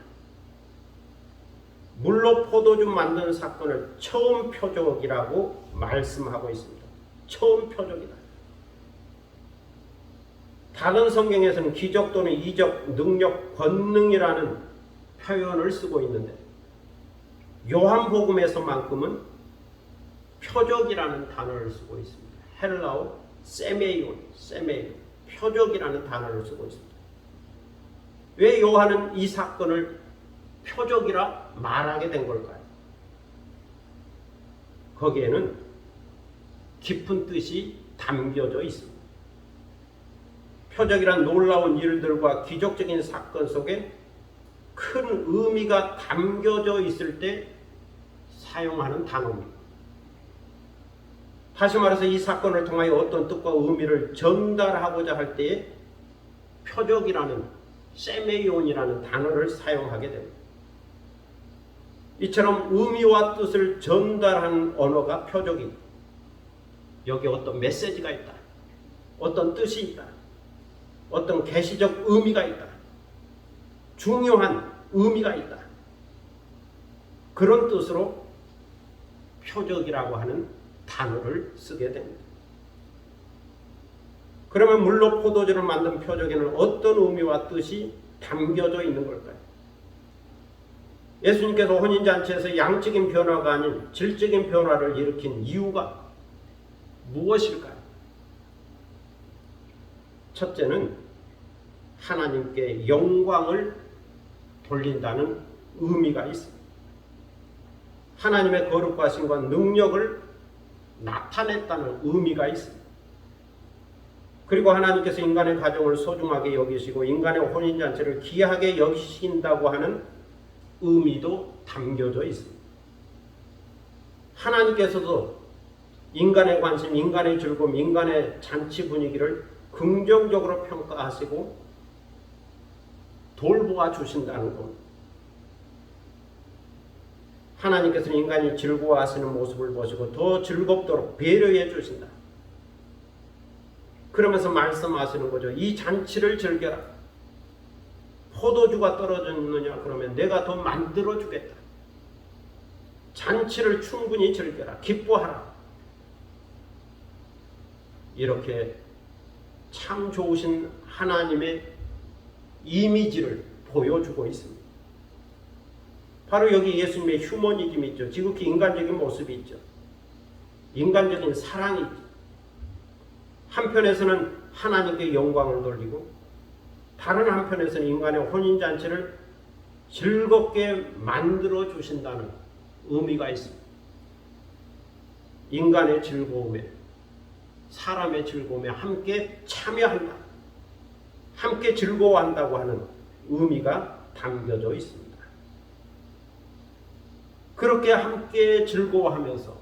물로 포도주 만드는 사건을 처음 표적이라고 말씀하고 있습니다. 처음 표적이다. 다른 성경에서는 기적 또는 이적, 능력, 권능이라는 표현을 쓰고 있는데 요한복음에서만큼은 표적이라는 단어를 쓰고 있습니다. 헬라어 세메이온, 표적이라는 단어를 쓰고 있습니다. 왜 요한은 이 사건을 표적이라 말하게 된 걸까요? 거기에는 깊은 뜻이 담겨져 있습니다. 표적이란 놀라운 일들과 기적적인 사건 속에 큰 의미가 담겨져 있을 때 사용하는 단어입니다. 다시 말해서 이 사건을 통하여 어떤 뜻과 의미를 전달하고자 할 때에 표적이라는 세메이온이라는 단어를 사용하게 됩니다. 이처럼 의미와 뜻을 전달하는 언어가 표적이다. 여기에 어떤 메시지가 있다. 어떤 뜻이 있다. 어떤 계시적 의미가 있다. 중요한 의미가 있다. 그런 뜻으로 표적이라고 하는 단어를 쓰게 됩니다. 그러면 물로 포도주를 만든 표적에는 어떤 의미와 뜻이 담겨져 있는 걸까요? 예수님께서 혼인잔치에서 양적인 변화가 아닌 질적인 변화를 일으킨 이유가 무엇일까요? 첫째는 하나님께 영광을 돌린다는 의미가 있습니다. 하나님의 거룩하심과 능력을 나타냈다는 의미가 있습니다. 그리고 하나님께서 인간의 가정을 소중하게 여기시고 인간의 혼인잔치를 귀하게 여기신다고 하는 의미도 담겨져 있습니다. 하나님께서도 인간의 관심, 인간의 즐거움, 인간의 잔치 분위기를 긍정적으로 평가하시고 돌보아 주신다는 겁니다. 하나님께서는 인간이 즐거워하시는 모습을 보시고 더 즐겁도록 배려해 주신다. 그러면서 말씀하시는 거죠. 이 잔치를 즐겨라. 포도주가 떨어졌느냐 그러면 내가 더 만들어 주겠다. 잔치를 충분히 즐겨라. 기뻐하라. 이렇게 참 좋으신 하나님의 이미지를 보여주고 있습니다. 바로 여기 예수님의 휴머니즘이 있죠. 지극히 인간적인 모습이 있죠. 인간적인 사랑이 있죠. 한편에서는 하나님께 영광을 돌리고 다른 한편에서는 인간의 혼인잔치를 즐겁게 만들어 주신다는 의미가 있습니다. 인간의 즐거움에 사람의 즐거움에 함께 참여한다. 함께 즐거워한다고 하는 의미가 담겨져 있습니다. 그렇게 함께 즐거워하면서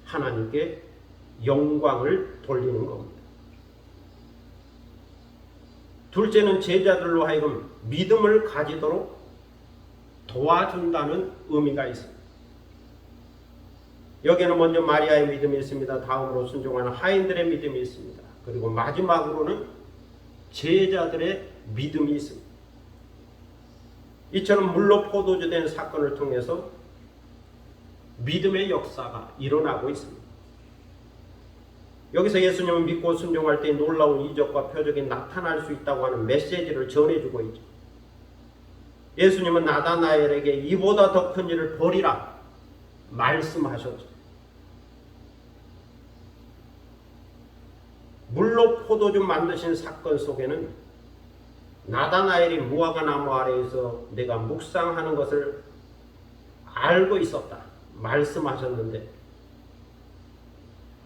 하나님께 영광을 돌리는 겁니다. 둘째는 제자들로 하여금 믿음을 가지도록 도와준다는 의미가 있습니다. 여기에는 먼저 마리아의 믿음이 있습니다. 다음으로 순종하는 하인들의 믿음이 있습니다. 그리고 마지막으로는 제자들의 믿음이 있습니다. 이처럼 물로 포도주 된 사건을 통해서 믿음의 역사가 일어나고 있습니다. 여기서 예수님은 믿고 순종할 때 놀라운 이적과 표적이 나타날 수 있다고 하는 메시지를 전해주고 있죠. 예수님은 나다나엘에게 이보다 더 큰 일을 벌이라 말씀하셨죠. 물로 포도주 만드신 사건 속에는 나다나엘이 무화과 나무 아래에서 내가 묵상하는 것을 알고 있었다 말씀하셨는데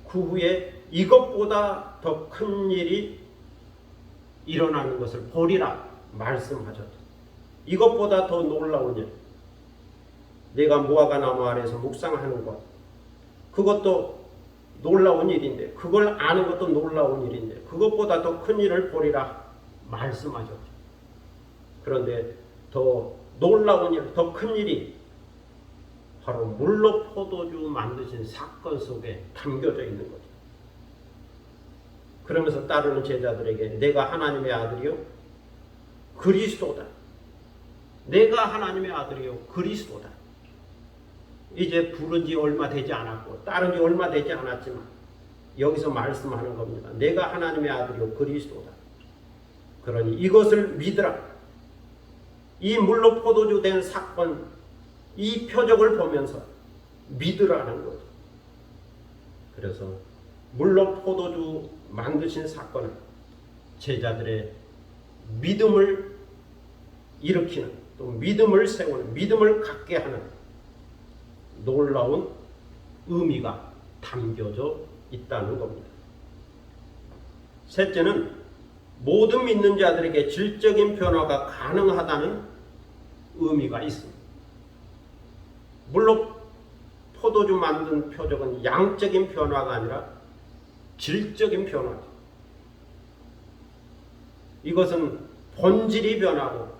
그 후에 이것보다 더 큰 일이 일어나는 것을 보리라 말씀하셨죠. 이것보다 더 놀라운 일, 내가 무화과 나무 아래에서 묵상하는 것, 그것도 놀라운 일인데, 그걸 아는 것도 놀라운 일인데, 그것보다 더 큰 일을 보리라 말씀하셨죠. 그런데 더 놀라운 일, 더 큰 일이 바로 물로 포도주 만드신 사건 속에 담겨져 있는 거죠. 그러면서 따르는 제자들에게 내가 하나님의 아들이요 그리스도다. 내가 하나님의 아들이요 그리스도다. 이제 부른 지 얼마 되지 않았고 따른 지 얼마 되지 않았지만 여기서 말씀하는 겁니다. 내가 하나님의 아들이요 그리스도다. 그러니 이것을 믿으라. 이 물로 포도주 된 사건, 이 표적을 보면서 믿으라는 거죠. 그래서 물로 포도주 만드신 사건은 제자들의 믿음을 일으키는, 또 믿음을 세우는, 믿음을 갖게 하는 놀라운 의미가 담겨져 있다는 겁니다. 셋째는 모든 믿는 자들에게 질적인 변화가 가능하다는 의미가 있습니다. 물론 포도주 만든 표적은 양적인 변화가 아니라 질적인 변화죠. 이것은 본질이 변하고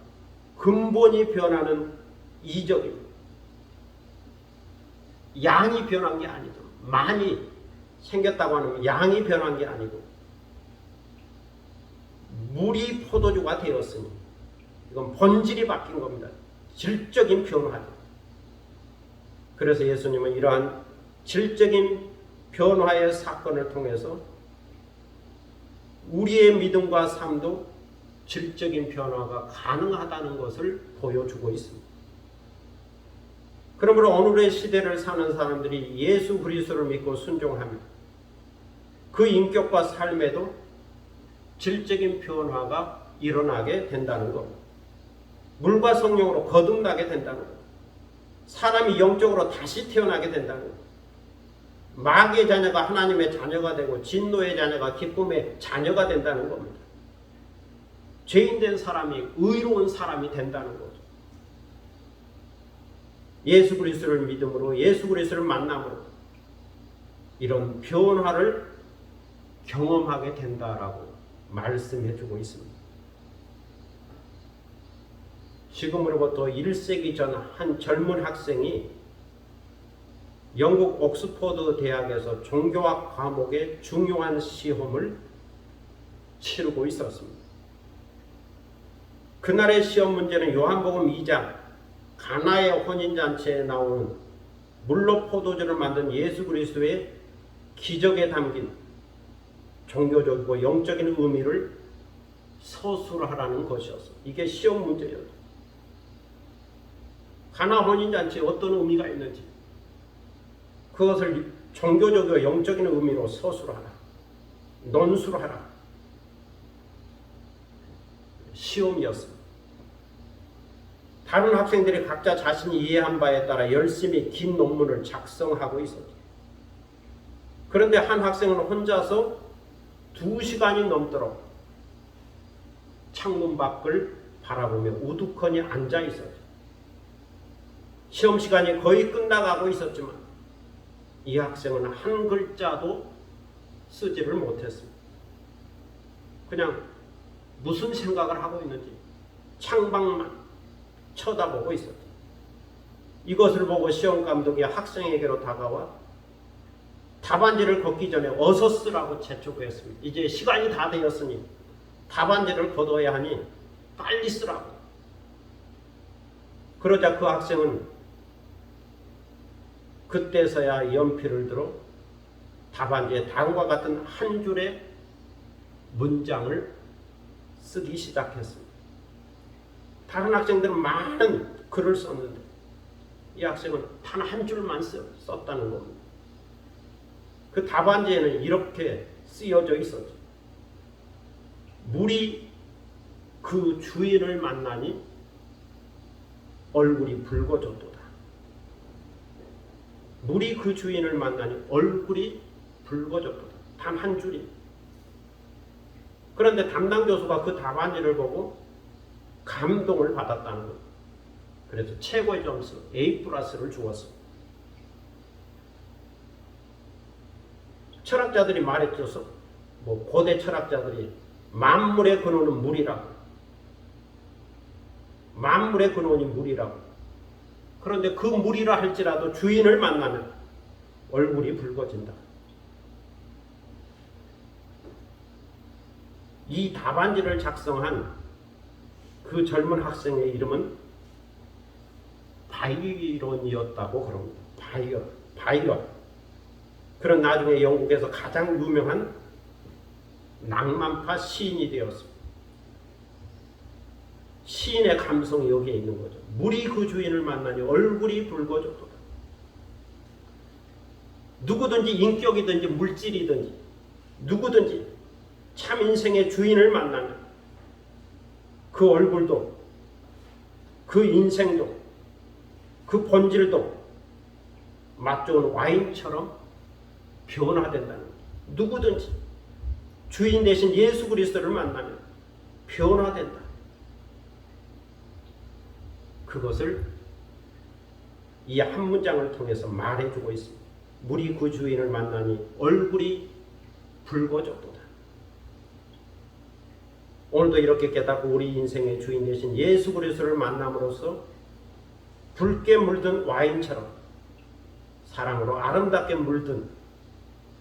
근본이 변하는 이적입니다. 양이 변한 게 아니죠. 많이 생겼다고 하면 양이 변한 게 아니고 물이 포도주가 되었으니 이건 본질이 바뀐 겁니다. 질적인 변화죠. 그래서 예수님은 이러한 질적인 변화의 사건을 통해서 우리의 믿음과 삶도 질적인 변화가 가능하다는 것을 보여주고 있습니다. 그러므로 오늘의 시대를 사는 사람들이 예수 그리스도를 믿고 순종하며 그 인격과 삶에도 질적인 변화가 일어나게 된다는 것. 물과 성령으로 거듭나게 된다는 것. 사람이 영적으로 다시 태어나게 된다는 것. 마귀의 자녀가 하나님의 자녀가 되고 진노의 자녀가 기쁨의 자녀가 된다는 겁니다. 죄인된 사람이 의로운 사람이 된다는 거죠. 예수 그리스도를 믿음으로 예수 그리스도를 만남으로 이런 변화를 경험하게 된다라고 말씀해주고 있습니다. 지금으로부터 1세기 전 한 젊은 학생이 영국 옥스퍼드 대학에서 종교학 과목의 중요한 시험을 치르고 있었습니다. 그날의 시험 문제는 요한복음 2장 가나의 혼인잔치에 나오는 물로 포도주를 만든 예수 그리스도의 기적에 담긴 종교적이고 영적인 의미를 서술하라는 것이었어. 이게 시험 문제였죠. 가나 혼인잔치에 어떤 의미가 있는지 그것을 종교적이고 영적인 의미로 서술하라. 논술하라. 시험이었습니다. 다른 학생들이 각자 자신이 이해한 바에 따라 열심히 긴 논문을 작성하고 있었죠. 그런데 한 학생은 혼자서 2시간이 넘도록 창문 밖을 바라보며 우두커니 앉아 있었죠. 시험 시간이 거의 끝나가고 있었지만 이 학생은 한 글자도 쓰지를 못했습니다. 그냥 무슨 생각을 하고 있는지 창밖만 쳐다보고 있었죠. 이것을 보고 시험 감독이 학생에게로 다가와 답안지를 걷기 전에 어서 쓰라고 재촉했습니다. 이제 시간이 다 되었으니 답안지를 걷어야 하니 빨리 쓰라고. 그러자 그 학생은 그때서야 연필을 들어 답안지에 다음과 같은 한 줄의 문장을 쓰기 시작했습니다. 다른 학생들은 많은 글을 썼는데 이 학생은 단 한 줄만 썼다는 겁니다. 그 답안지에는 이렇게 쓰여져 있었죠. 물이 그 주인을 만나니 얼굴이 붉어졌도다. 물이 그 주인을 만나니 얼굴이 붉어졌도다. 단 한 줄이. 그런데 담당 교수가 그 답안지를 보고 감동을 받았다는 것. 그래서 최고의 점수 A+를 주었습니다. 철학자들이 말했죠. 고대 철학자들이 만물의 근원은 물이라고. 만물의 근원이 물이라고. 그런데 그 물이라 할지라도 주인을 만나면 얼굴이 붉어진다. 이 답안지를 작성한 그 젊은 학생의 이름은 바이런이었다고 그럽니다. 바이런. 그런 나중에 영국에서 가장 유명한 낭만파 시인이 되었습니다. 시인의 감성이 여기에 있는 거죠. 물이 그 주인을 만나니 얼굴이 붉어졌도다. 누구든지 인격이든지 물질이든지 누구든지 참 인생의 주인을 만나면 그 얼굴도 그 인생도 그 본질도 맛 좋은 와인처럼 변화된다는 거예요. 누구든지 주인 대신 예수 그리스도를 만나면 변화된다. 그것을 이 한 문장을 통해서 말해주고 있습니다. 물이 그 주인을 만나니 얼굴이 붉어졌도다. 오늘도 이렇게 깨닫고 우리 인생의 주인 대신 예수 그리스도를 만남으로써 붉게 물든 와인처럼 사랑으로 아름답게 물든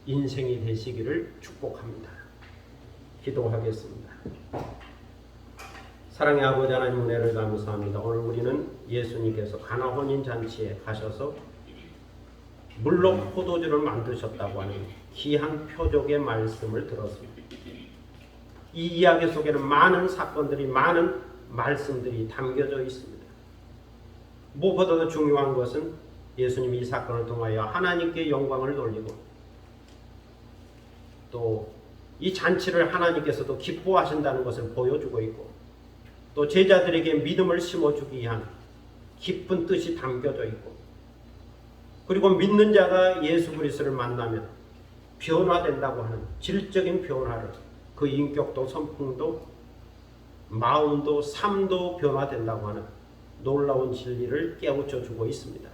인생이 되시기를 축복합니다. 기도하겠습니다. 사랑의 아버지 하나님 은혜를 감사합니다. 오늘 우리는 예수님께서 가나 혼인 잔치에 가셔서 물로 포도주를 만드셨다고 하는 귀한 표적의 말씀을 들었습니다. 이 이야기 속에는 많은 사건들이, 많은 말씀들이 담겨져 있습니다. 무엇보다도 중요한 것은 예수님이 이 사건을 통하여 하나님께 영광을 돌리고 또 이 잔치를 하나님께서도 기뻐하신다는 것을 보여주고 있고 또 제자들에게 믿음을 심어주기 위한 깊은 뜻이 담겨져 있고 그리고 믿는 자가 예수 그리스도를 만나면 변화된다고 하는 질적인 변화를 그 인격도 성품도 마음도 삶도 변화된다고 하는 놀라운 진리를 깨우쳐 주고 있습니다.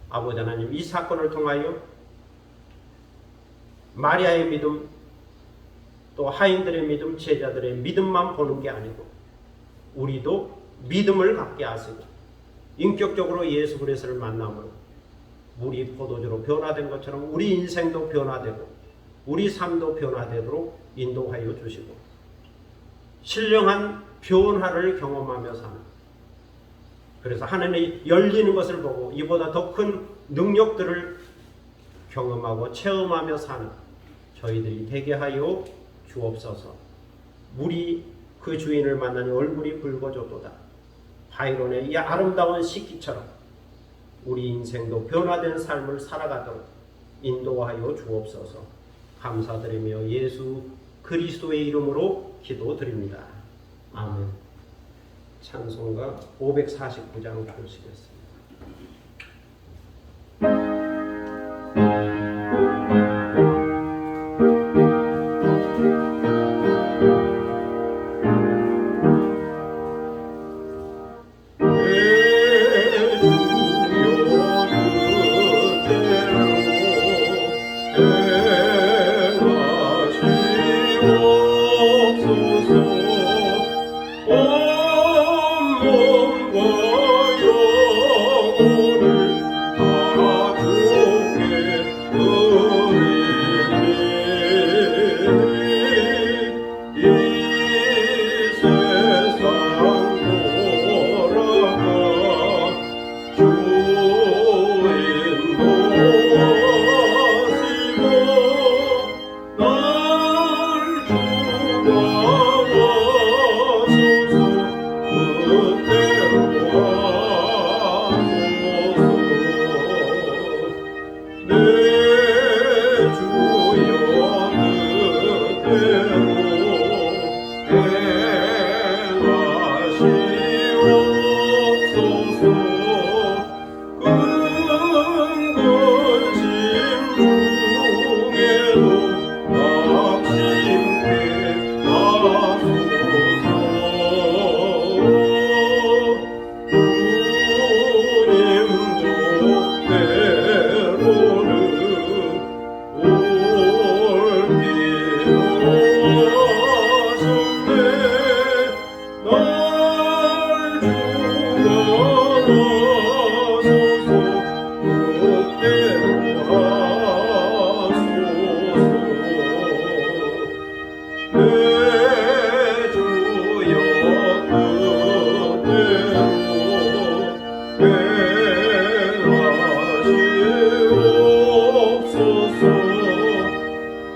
아버지 하나님, 이 사건을 통하여 마리아의 믿음 또 하인들의 믿음, 제자들의 믿음만 보는 게 아니고 우리도 믿음을 갖게 하시고 인격적으로 예수 그리스도를 만남으로 물이 포도주로 변화된 것처럼 우리 인생도 변화되고 우리 삶도 변화되도록 인도하여 주시고 신령한 변화를 경험하며 사는, 그래서 하늘이 열리는 것을 보고 이보다 더 큰 능력들을 경험하고 체험하며 사는 저희들이 되게 하여 주옵소서. 물이 그 주인을 만나니 얼굴이 붉어졌도다. 바이론의 이 아름다운 시기처럼 우리 인생도 변화된 삶을 살아가도록 인도하여 주옵소서. 감사드리며 예수 그리스도의 이름으로 기도드립니다. 아멘. 찬송가 549장 부르시겠습니다.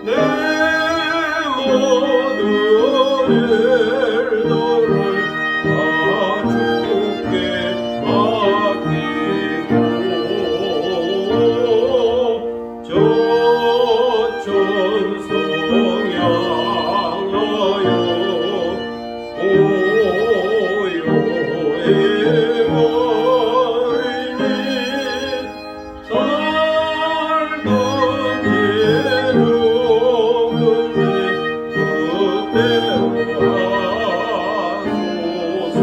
내 모든 일들을 다 주께 맡기고 저 천성 향하여 고요의 어린이 살던지 죽든지 그대로 하소서.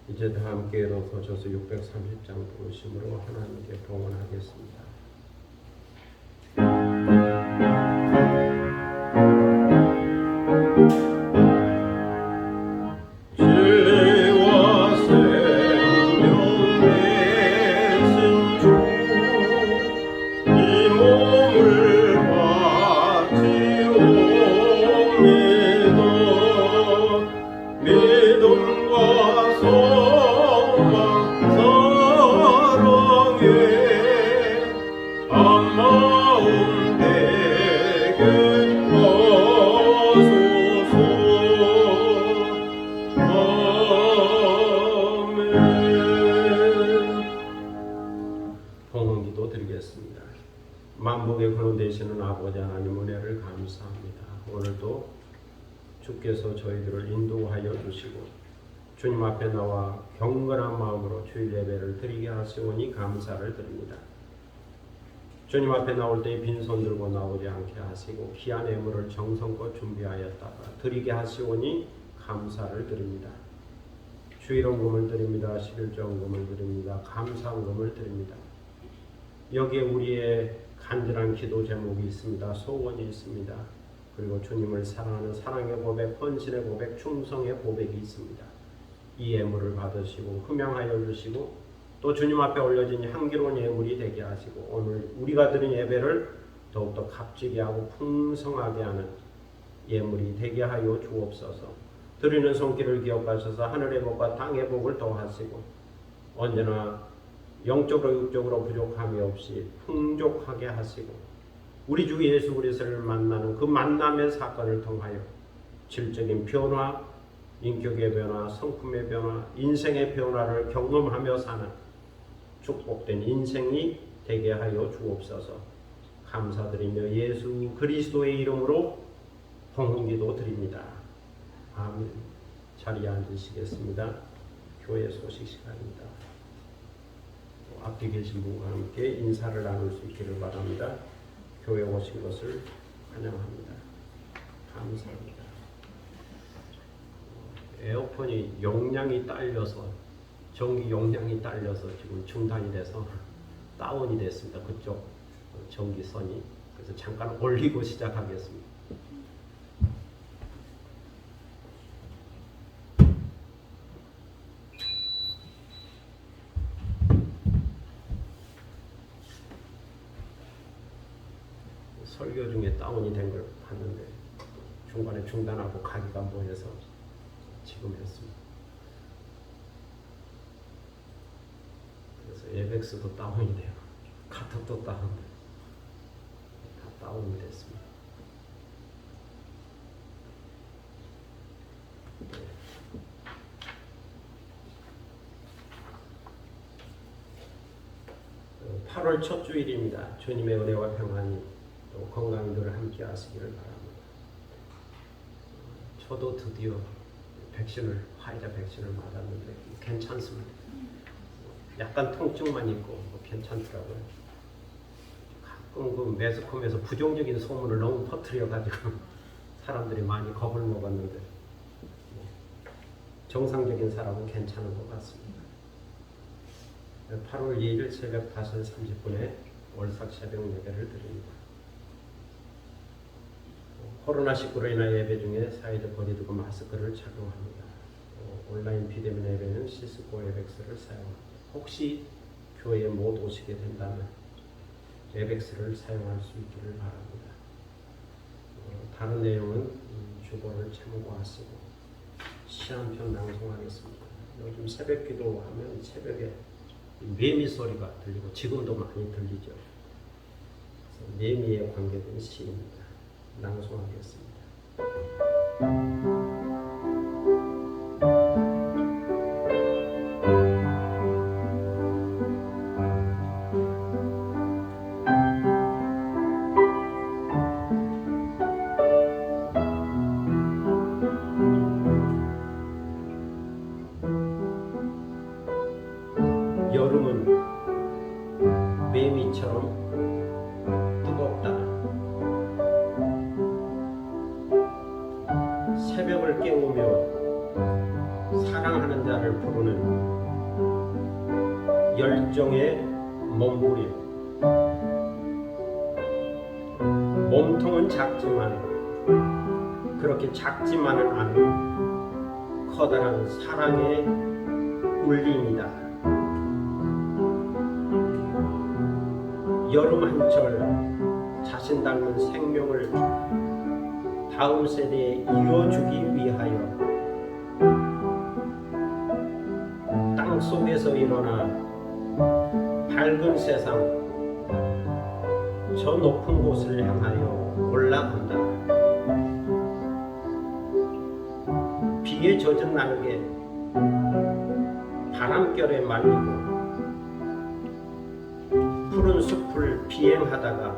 이제 다 함께 일어서셔서 630장 부르심으로 하나님께 봉헌하겠습니다. 진리와 생명 되신 주, 이 몸을 바치옵니다. 믿음과 소망 사랑에 한마음 되게 하소서. 아멘. 봉헌기도 드리겠습니다. 만복의 근원 되시는 아버지 하나님 은혜를 감사합니다. 오늘도 주께서 저희들을 인도하여 주시고 주님 앞에 나와 경건한 마음으로 주일 예배를 드리게 하시오니 감사를 드립니다. 주님 앞에 나올 때 빈손 들고 나오지 않게 하시고 귀한 예물을 정성껏 준비하였다가 드리게 하시오니 감사를 드립니다. 주일원금을 드립니다. 11조원금을 드립니다. 감사원금을 드립니다. 여기에 우리의 간절한 기도 제목이 있습니다. 소원이 있습니다. 그리고 주님을 사랑하는 사랑의 고백, 헌신의 고백, 충성의 고백이 있습니다. 이 예물을 받으시고 흠양하여 주시고 또 주님 앞에 올려진 향기로운 예물이 되게 하시고 오늘 우리가 드린 예배를 더욱더 값지게 하고 풍성하게 하는 예물이 되게 하여 주옵소서. 드리는 손길을 기억하셔서 하늘의 복과 땅의 복을 더하시고 언제나 영적으로 육적으로 부족함이 없이 풍족하게 하시고 우리 주 예수 그리스도를 만나는 그 만남의 사건을 통하여 질적인 변화, 인격의 변화, 성품의 변화, 인생의 변화를 경험하며 사는 축복된 인생이 되게 하여 주옵소서. 감사드리며 예수 그리스도의 이름으로 봉헌기도 드립니다. 아멘. 자리에 앉으시겠습니다. 교회 소식 시간입니다. 앞에 계신 분과 함께 인사를 나눌 수 있기를 바랍니다. 교회 오신 것을 환영합니다. 감사합니다. 에어컨이 용량이 딸려서 전기 용량이 딸려서 지금 중단이 돼서 다운이 됐습니다. 그쪽 전기선이. 그래서 잠깐 올리고 시작하겠습니다. 설교 중에 다운이 된 걸 봤는데 중간에 중단하고 가기가 뭐해서 지금 했습니다. 그래서 에벡스도 다운이 돼요. 카톡도 다운돼요. 다 다운이 됐습니다. 네. 8월 첫 주일입니다. 주님의 은혜와 평안이 또 건강이 늘 함께 하시기를 바랍니다. 저도 드디어 화이자 백신을 맞았는데 괜찮습니다. 약간 통증만 있고 괜찮더라고요. 가끔 그 매스컴에서 부정적인 소문을 너무 퍼뜨려가지고 사람들이 많이 겁을 먹었는데 정상적인 사람은 괜찮은 것 같습니다. 8월 2일 새벽 5시 30분에 월삭 새벽 예배를 드립니다. 코로나19로 인한 예배 중에 사회적 거리 두고 마스크를 착용합니다. 온라인 비대면 예배는 시스코 에벡스를 사용합니다. 혹시 교회에 못 오시게 된다면 에벡스를 사용할 수 있기를 바랍니다. 다른 내용은 주보를 참고하시고 시 한 편 낭송하겠습니다. 요즘 새벽 기도하면 새벽에 매미 소리가 들리고 지금도 많이 들리죠. 매미에 관계된 시입니다. 낭송하겠습니다. 여름은 매미처럼 뜨겁다. 새벽을 깨우며 사랑하는 자를 부르는 열정의 몸부림. 몸통은 작지만 그렇게 작지만은 않은 커다란 사랑의 울림이다. 여름 한철 자신 닮은 생명을 다음 세대에 이어주기 위하여 땅 속에서 일어나 밝은 세상 저 높은 곳을 향하여 올라간다. 비에 젖은 날개 바람결에 말리고 푸른 숲을 비행하다가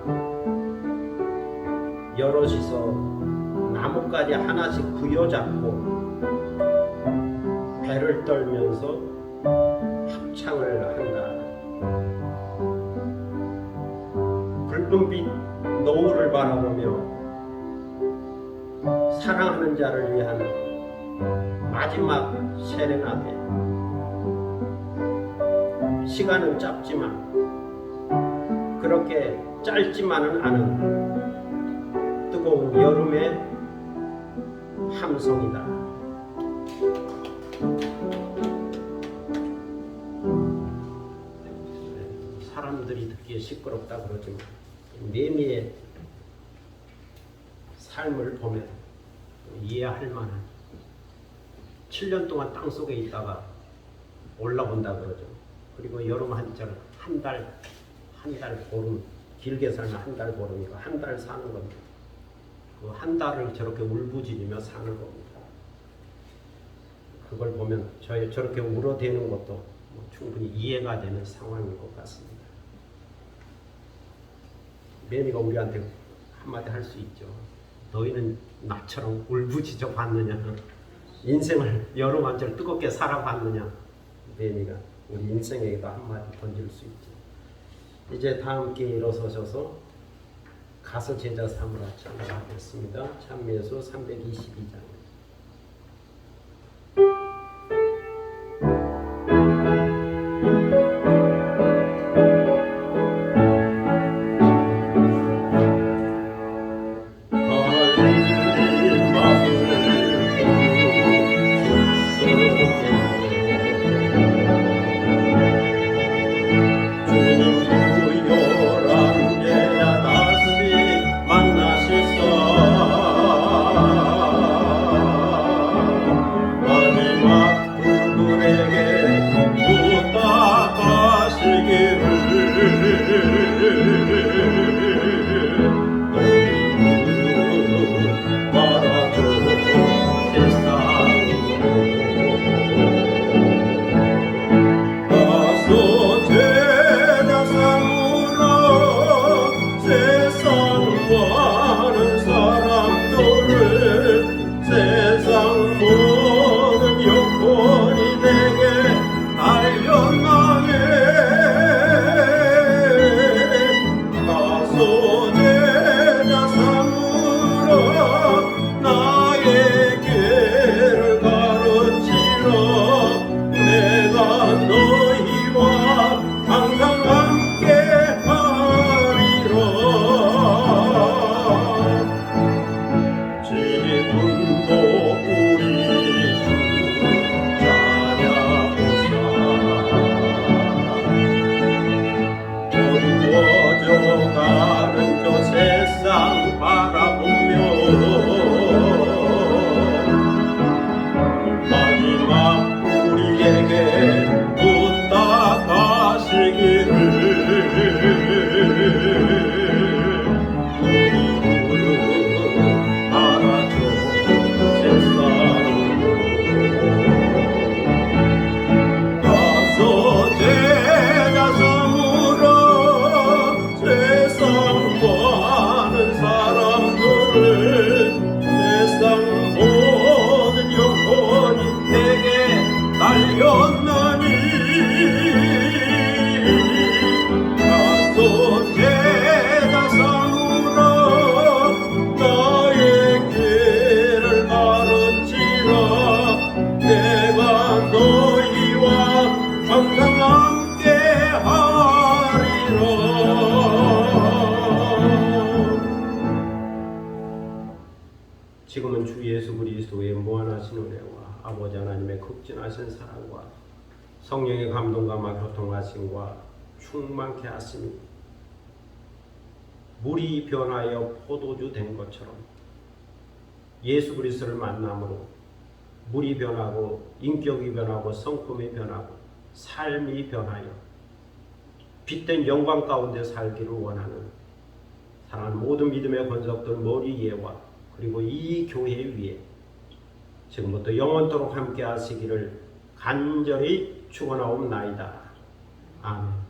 여럿이서 나뭇가지 하나씩 부여잡고 배를 떨면서 합창을 한다. 붉은빛 노을을 바라보며 사랑하는 자를 위한 마지막 세레나데. 시간은 짧지만 그렇게 짧지만은 않은 뜨거운 여름의 함성이다. 사람들이 듣기에 시끄럽다 그러지만 매미의 삶을 보면 이해할 만한 7년 동안 땅속에 있다가 올라온다 그러죠. 그리고 여름 한철 한 달 보름, 길게 살면 한 달 보름이고 한 달 사는 겁니다. 그 한 달을 저렇게 울부짖으며 사는 겁니다. 그걸 보면 저렇게 울어대는 것도 충분히 이해가 되는 상황인 것 같습니다. 매미가 우리한테 한마디 할 수 있죠. 너희는 나처럼 울부짖어 봤느냐? 인생을 여름 한철 뜨겁게 살아봤느냐? 매미가 우리 인생에게도 한마디 던질 수 있죠. 이제 다 함께 일어서셔서 가서 제자 삼으라 찬양하겠습니다. 찬미예수 322장. 주 예수 그리스도의 무한하신 은혜와 아버지 하나님의 극진하신 사랑과 성령의 감동감과 교통하심과 충만케 하심이 물이 변하여 포도주 된 것처럼 예수 그리스도를 만남으로 물이 변하고 인격이 변하고 성품이 변하고 삶이 변하여 빛된 영광 가운데 살기를 원하는 사랑하는 모든 믿음의 권속들 머리 위에와 그리고 이 교회 위에 지금부터 영원토록 함께 하시기를 간절히 축원하옵나이다. 아멘.